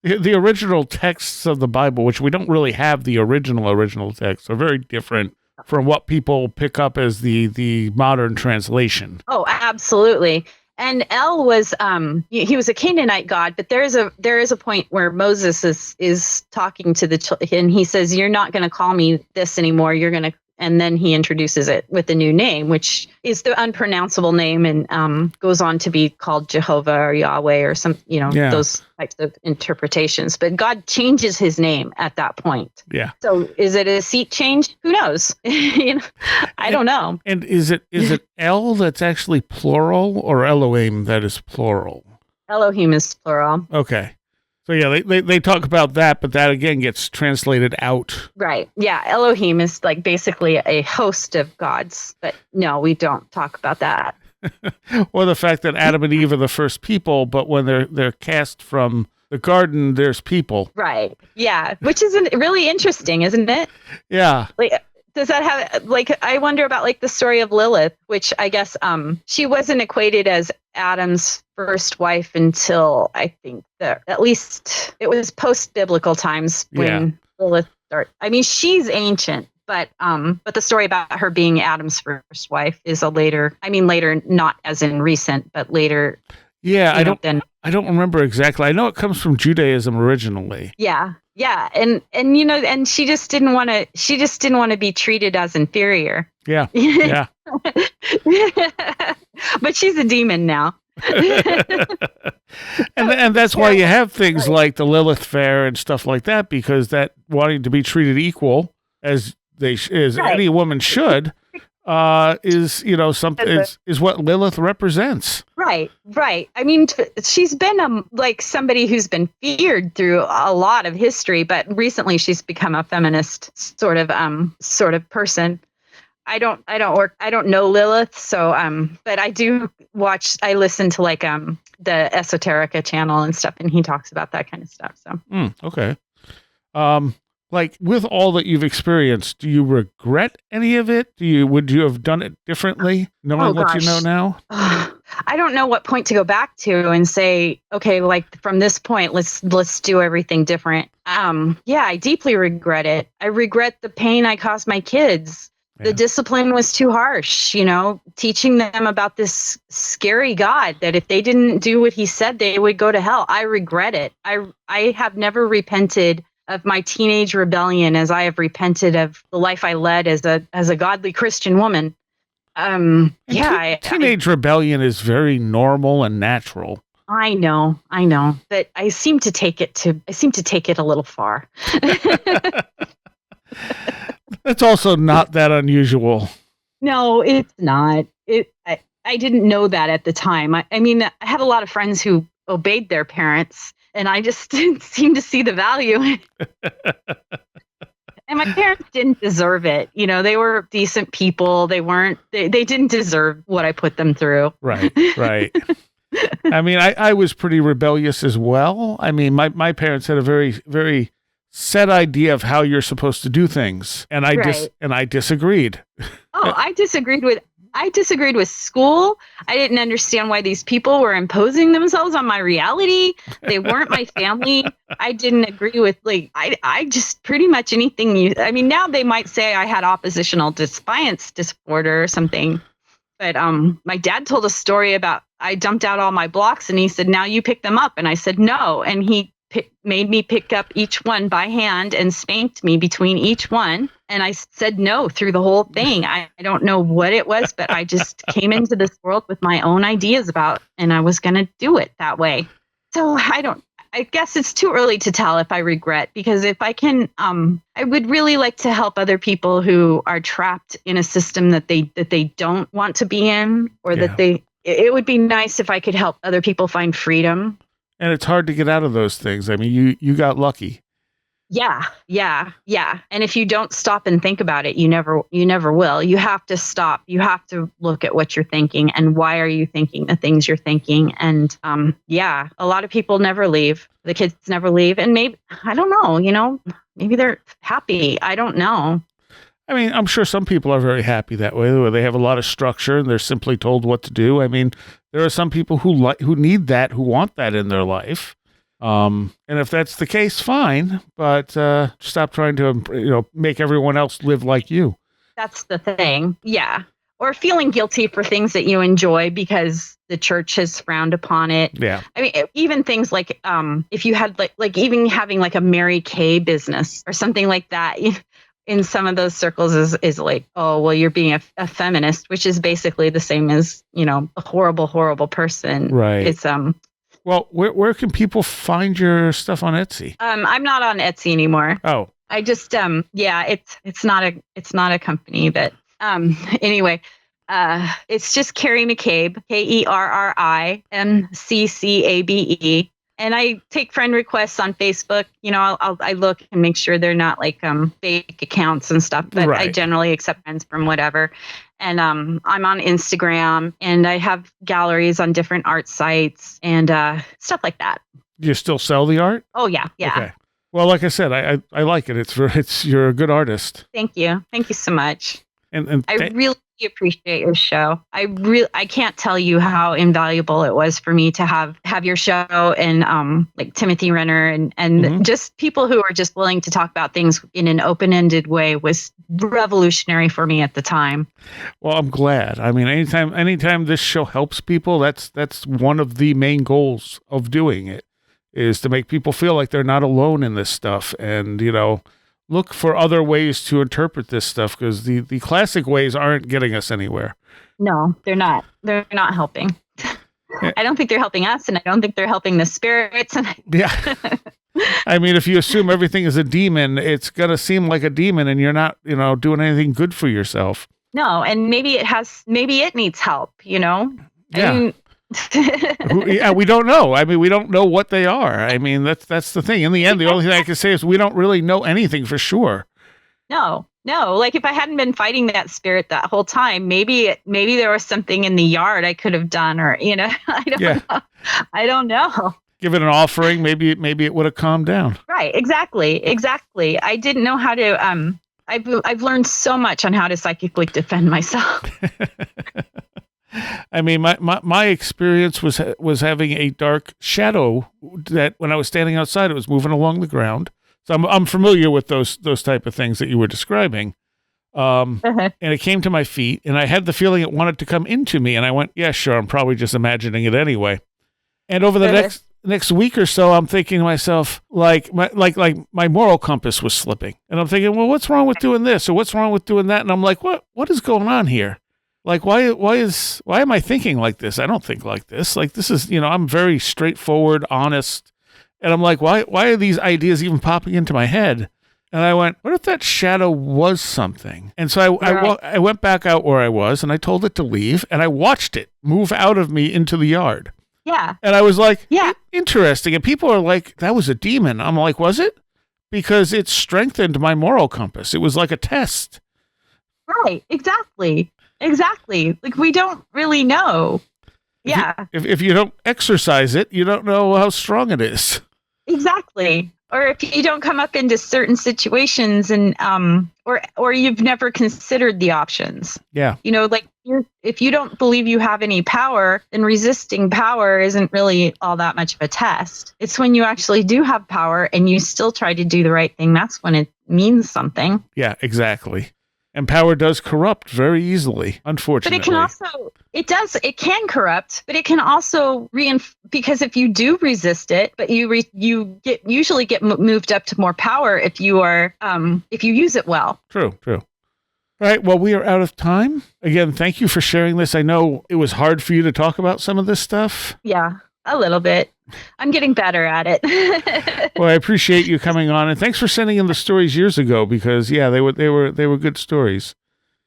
the original texts of the Bible, which we don't really have the original texts, are very different from what people pick up as the modern translation. Oh, absolutely. And El was he was a Canaanite god, but there is a point where Moses is talking to and he says, "You're not going to call me this anymore. You're going to." And then he introduces it with a new name, which is the unpronounceable name, and goes on to be called Jehovah or Yahweh or some, those types of interpretations. But God changes his name at that point. Yeah. So is it a seat change? Who knows? I don't know. And is it El that's actually plural, or Elohim that is plural? Elohim is plural. Okay. So yeah, they talk about that, but that again gets translated out. Right. Yeah. Elohim is like basically a host of gods, but no, we don't talk about that. Or the fact that Adam and Eve are the first people, but when they're cast from the garden, there's people. Right. Yeah. Which is really interesting, isn't it? Yeah. Like, does that have, like, I wonder about like the story of Lilith, which I guess she wasn't equated as Adam's first wife until I think at least it was post-biblical times when Lilith started. I mean, she's ancient, but the story about her being Adam's first wife is later, not as in recent, but later. Yeah, I don't remember exactly. I know it comes from Judaism originally. Yeah. Yeah, and she just didn't want to be treated as inferior. Yeah. Yeah. But she's a demon now. and that's why you have things like the Lilith Fair and stuff like that, because that wanting to be treated equal as any woman should is what Lilith represents. Right. I mean, she's been like somebody who's been feared through a lot of history, but recently she's become a feminist sort of person. I don't know Lilith, so but I listen to like the Esoterica channel and stuff, and he talks about that kind of stuff. So okay. Like, with all that you've experienced, do you regret any of it? Would you have done it differently, knowing what you know now? I don't know what point to go back to and say, okay, like from this point, let's do everything different. Yeah, I deeply regret it. I regret the pain I caused my kids. Yeah. The discipline was too harsh, teaching them about this scary God that if they didn't do what he said, they would go to hell. I regret it. I have never repented of my teenage rebellion as I have repented of the life I led as a godly Christian woman. Teenage rebellion is very normal and natural. I know, but I seem to take it a little far. It's also not that unusual. No, it's not. I didn't know that at the time. I mean, I had a lot of friends who obeyed their parents, and I just didn't seem to see the value. And my parents didn't deserve it. They were decent people. They didn't deserve what I put them through. Right. I mean, I was pretty rebellious as well. I mean, my parents had a very, very set idea of how you're supposed to do things. And I disagreed. Oh, I disagreed with school. I didn't understand why these people were imposing themselves on my reality. They weren't my family. I didn't agree with I just pretty much anything now they might say I had oppositional defiance disorder or something. But my dad told a story about I dumped out all my blocks and he said, "Now you pick them up." And I said, "No." And he made me pick up each one by hand and spanked me between each one. And I said no through the whole thing. I don't know what it was, but I just came into this world with my own ideas about, and I was going to do it that way. So I guess it's too early to tell if I regret, because if I can, I would really like to help other people who are trapped in a system that they don't want to be in, or that it would be nice if I could help other people find freedom. And it's hard to get out of those things. I mean, you got lucky. Yeah. And if you don't stop and think about it, you never will. You have to stop. You have to look at what you're thinking and why are you thinking the things you're thinking. And a lot of people never leave. The kids never leave. And maybe, I don't know, maybe they're happy. I don't know. I mean, I'm sure some people are very happy that way, where they have a lot of structure and they're simply told what to do. I mean, there are some people who need that, who want that in their life. And if that's the case, fine, but stop trying to, make everyone else live like you. That's the thing. Yeah. Or feeling guilty for things that you enjoy because the church has frowned upon it. Yeah. I mean, even things like if you had like even having like a Mary Kay business or something like that, in some of those circles is like, oh, well, you're being a feminist, which is basically the same as, a horrible, horrible person. Right. It's Well, where can people find your stuff on Etsy? I'm not on Etsy anymore. Oh. I just it's not a company that anyway, it's just Kerri Cabe, KerriMcCabe. And I take friend requests on Facebook. I look and make sure they're not like fake accounts and stuff, but right. I generally accept friends from whatever. And I'm on Instagram and I have galleries on different art sites and stuff like that. Do you still sell the art? Oh, yeah. Okay. Well, like I said, I like it. You're a good artist. Thank you so much. And I really appreciate your show. I can't tell you how invaluable it was for me to have your show and like Timothy Renner and mm-hmm. just people who are just willing to talk about things in an open-ended way was revolutionary for me at the time. Well, I'm glad. I mean, anytime this show helps people, that's one of the main goals of doing it, is to make people feel like they're not alone in this stuff and, look for other ways to interpret this stuff, because the classic ways aren't getting us anywhere. No, they're not. They're not helping. I don't think they're helping us, and I don't think they're helping the spirits. Yeah. I mean, if you assume everything is a demon, it's going to seem like a demon and you're not, doing anything good for yourself. No, and maybe it needs help, Yeah. I mean, we don't know. I mean, we don't know what they are. I mean, that's the thing. In the end, the only thing I can say is we don't really know anything for sure. No. Like if I hadn't been fighting that spirit that whole time, maybe there was something in the yard I could have done, or I don't know. I don't know. Give it an offering. Maybe it would have calmed down. Right. Exactly. I didn't know how to. I've learned so much on how to psychically defend myself. I mean, my experience was having a dark shadow that when I was standing outside, it was moving along the ground. So I'm familiar with those type of things that you were describing. And it came to my feet, and I had the feeling it wanted to come into me, and I went, yeah, sure, I'm probably just imagining it anyway. And over the next week or so, I'm thinking to myself, like my moral compass was slipping, and I'm thinking, well, what's wrong with doing this, or what's wrong with doing that? And I'm like, what is going on here? Like, why am I thinking like this? I don't think like this. Like, this is, I'm very straightforward, honest. And I'm like, why are these ideas even popping into my head? And I went, what if that shadow was something? And so I went back out where I was, and I told it to leave, and I watched it move out of me into the yard. Yeah. And I was like, yeah, interesting. And people are like, that was a demon. I'm like, was it? Because it strengthened my moral compass. It was like a test. Right. Exactly. Like, we don't really know. Yeah. If you don't exercise it, you don't know how strong it is. Exactly. Or if you don't come up into certain situations and or you've never considered the options. Yeah. Like if you don't believe you have any power, then resisting power isn't really all that much of a test. It's when you actually do have power and you still try to do the right thing, that's when it means something. Yeah, exactly. And power does corrupt very easily, unfortunately. But it can corrupt, but it can also because if you do resist it, but you usually get moved up to more power if you use it well. True. All right. Well, we are out of time. Again, thank you for sharing this. I know it was hard for you to talk about some of this stuff. Yeah, a little bit. I'm getting better at it. Well, I appreciate you coming on, and thanks for sending in the stories years ago, because they were good stories.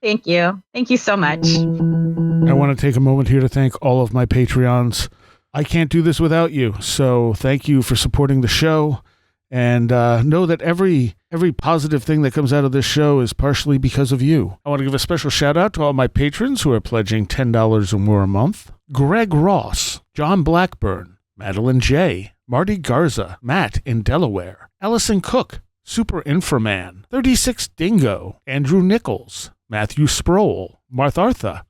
Thank you so much. I want to take a moment here to thank all of my Patreons. I can't do this without you. So thank you for supporting the show. And know that every positive thing that comes out of this show is partially because of you. I want to give a special shout out to all my patrons who are pledging $10 or more a month. Greg Ross, John Blackburn, Madeline J., Marty Garza, Matt in Delaware, Allison Cook, Super Inframan, 36 Dingo, Andrew Nichols, Matthew Sproul, Marthartha,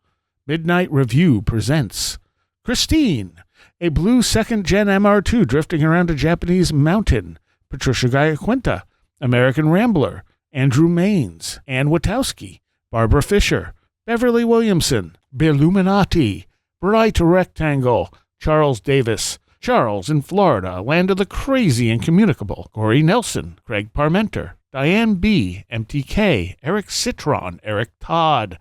Midnight Review Presents, Christine, a blue second-gen MR2 drifting around a Japanese mountain, Patricia Gayaquinta, American Rambler, Andrew Maines, Ann Witowski, Barbara Fisher, Beverly Williamson, Billuminati, Bright Rectangle, Charles Davis, Charles in Florida, Land of the Crazy and Communicable, Corey Nelson, Craig Parmenter, Diane B., MTK, Eric Citron, Eric Todd,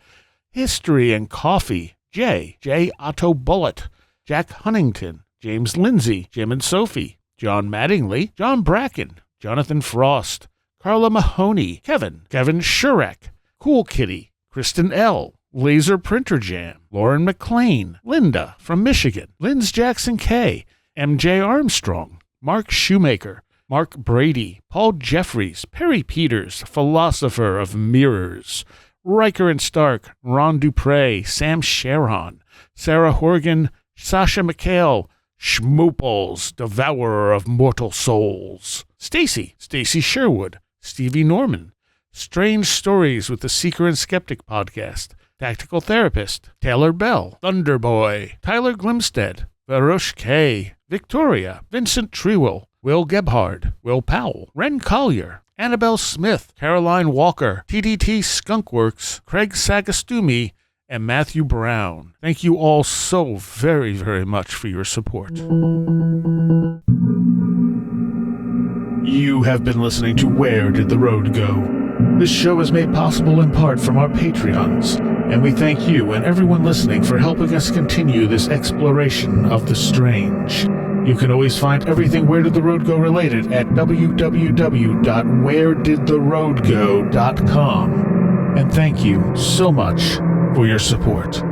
History and Coffee, J. Otto Bullitt, Jack Huntington, James Lindsay, Jim and Sophie, John Mattingly, John Bracken, Jonathan Frost, Carla Mahoney, Kevin Shurek, Cool Kitty, Kristen L., Laser Printer Jam, Lauren McLean, Linda from Michigan, Linz Jackson K., MJ Armstrong, Mark Shoemaker, Mark Brady, Paul Jeffries, Perry Peters, Philosopher of Mirrors, Riker and Stark, Ron Dupre, Sam Sharon, Sarah Horgan, Sasha McHale, Schmooples, Devourer of Mortal Souls, Stacy Sherwood, Stevie Norman, Strange Stories with the Seeker and Skeptic podcast, Tactical Therapist, Taylor Bell, Thunderboy, Tyler Glimstead, Varush K., Victoria, Vincent Trewell, Will Gebhard, Will Powell, Ren Collier, Annabelle Smith, Caroline Walker, TDT Skunkworks, Craig Sagastumi, and Matthew Brown. Thank you all so very, very much for your support. You have been listening to Where Did the Road Go? This show is made possible in part from our Patreons, and we thank you and everyone listening for helping us continue this exploration of the strange. You can always find everything Where Did the Road Go related at www.wheredidtheroadgo.com. And thank you so much for your support.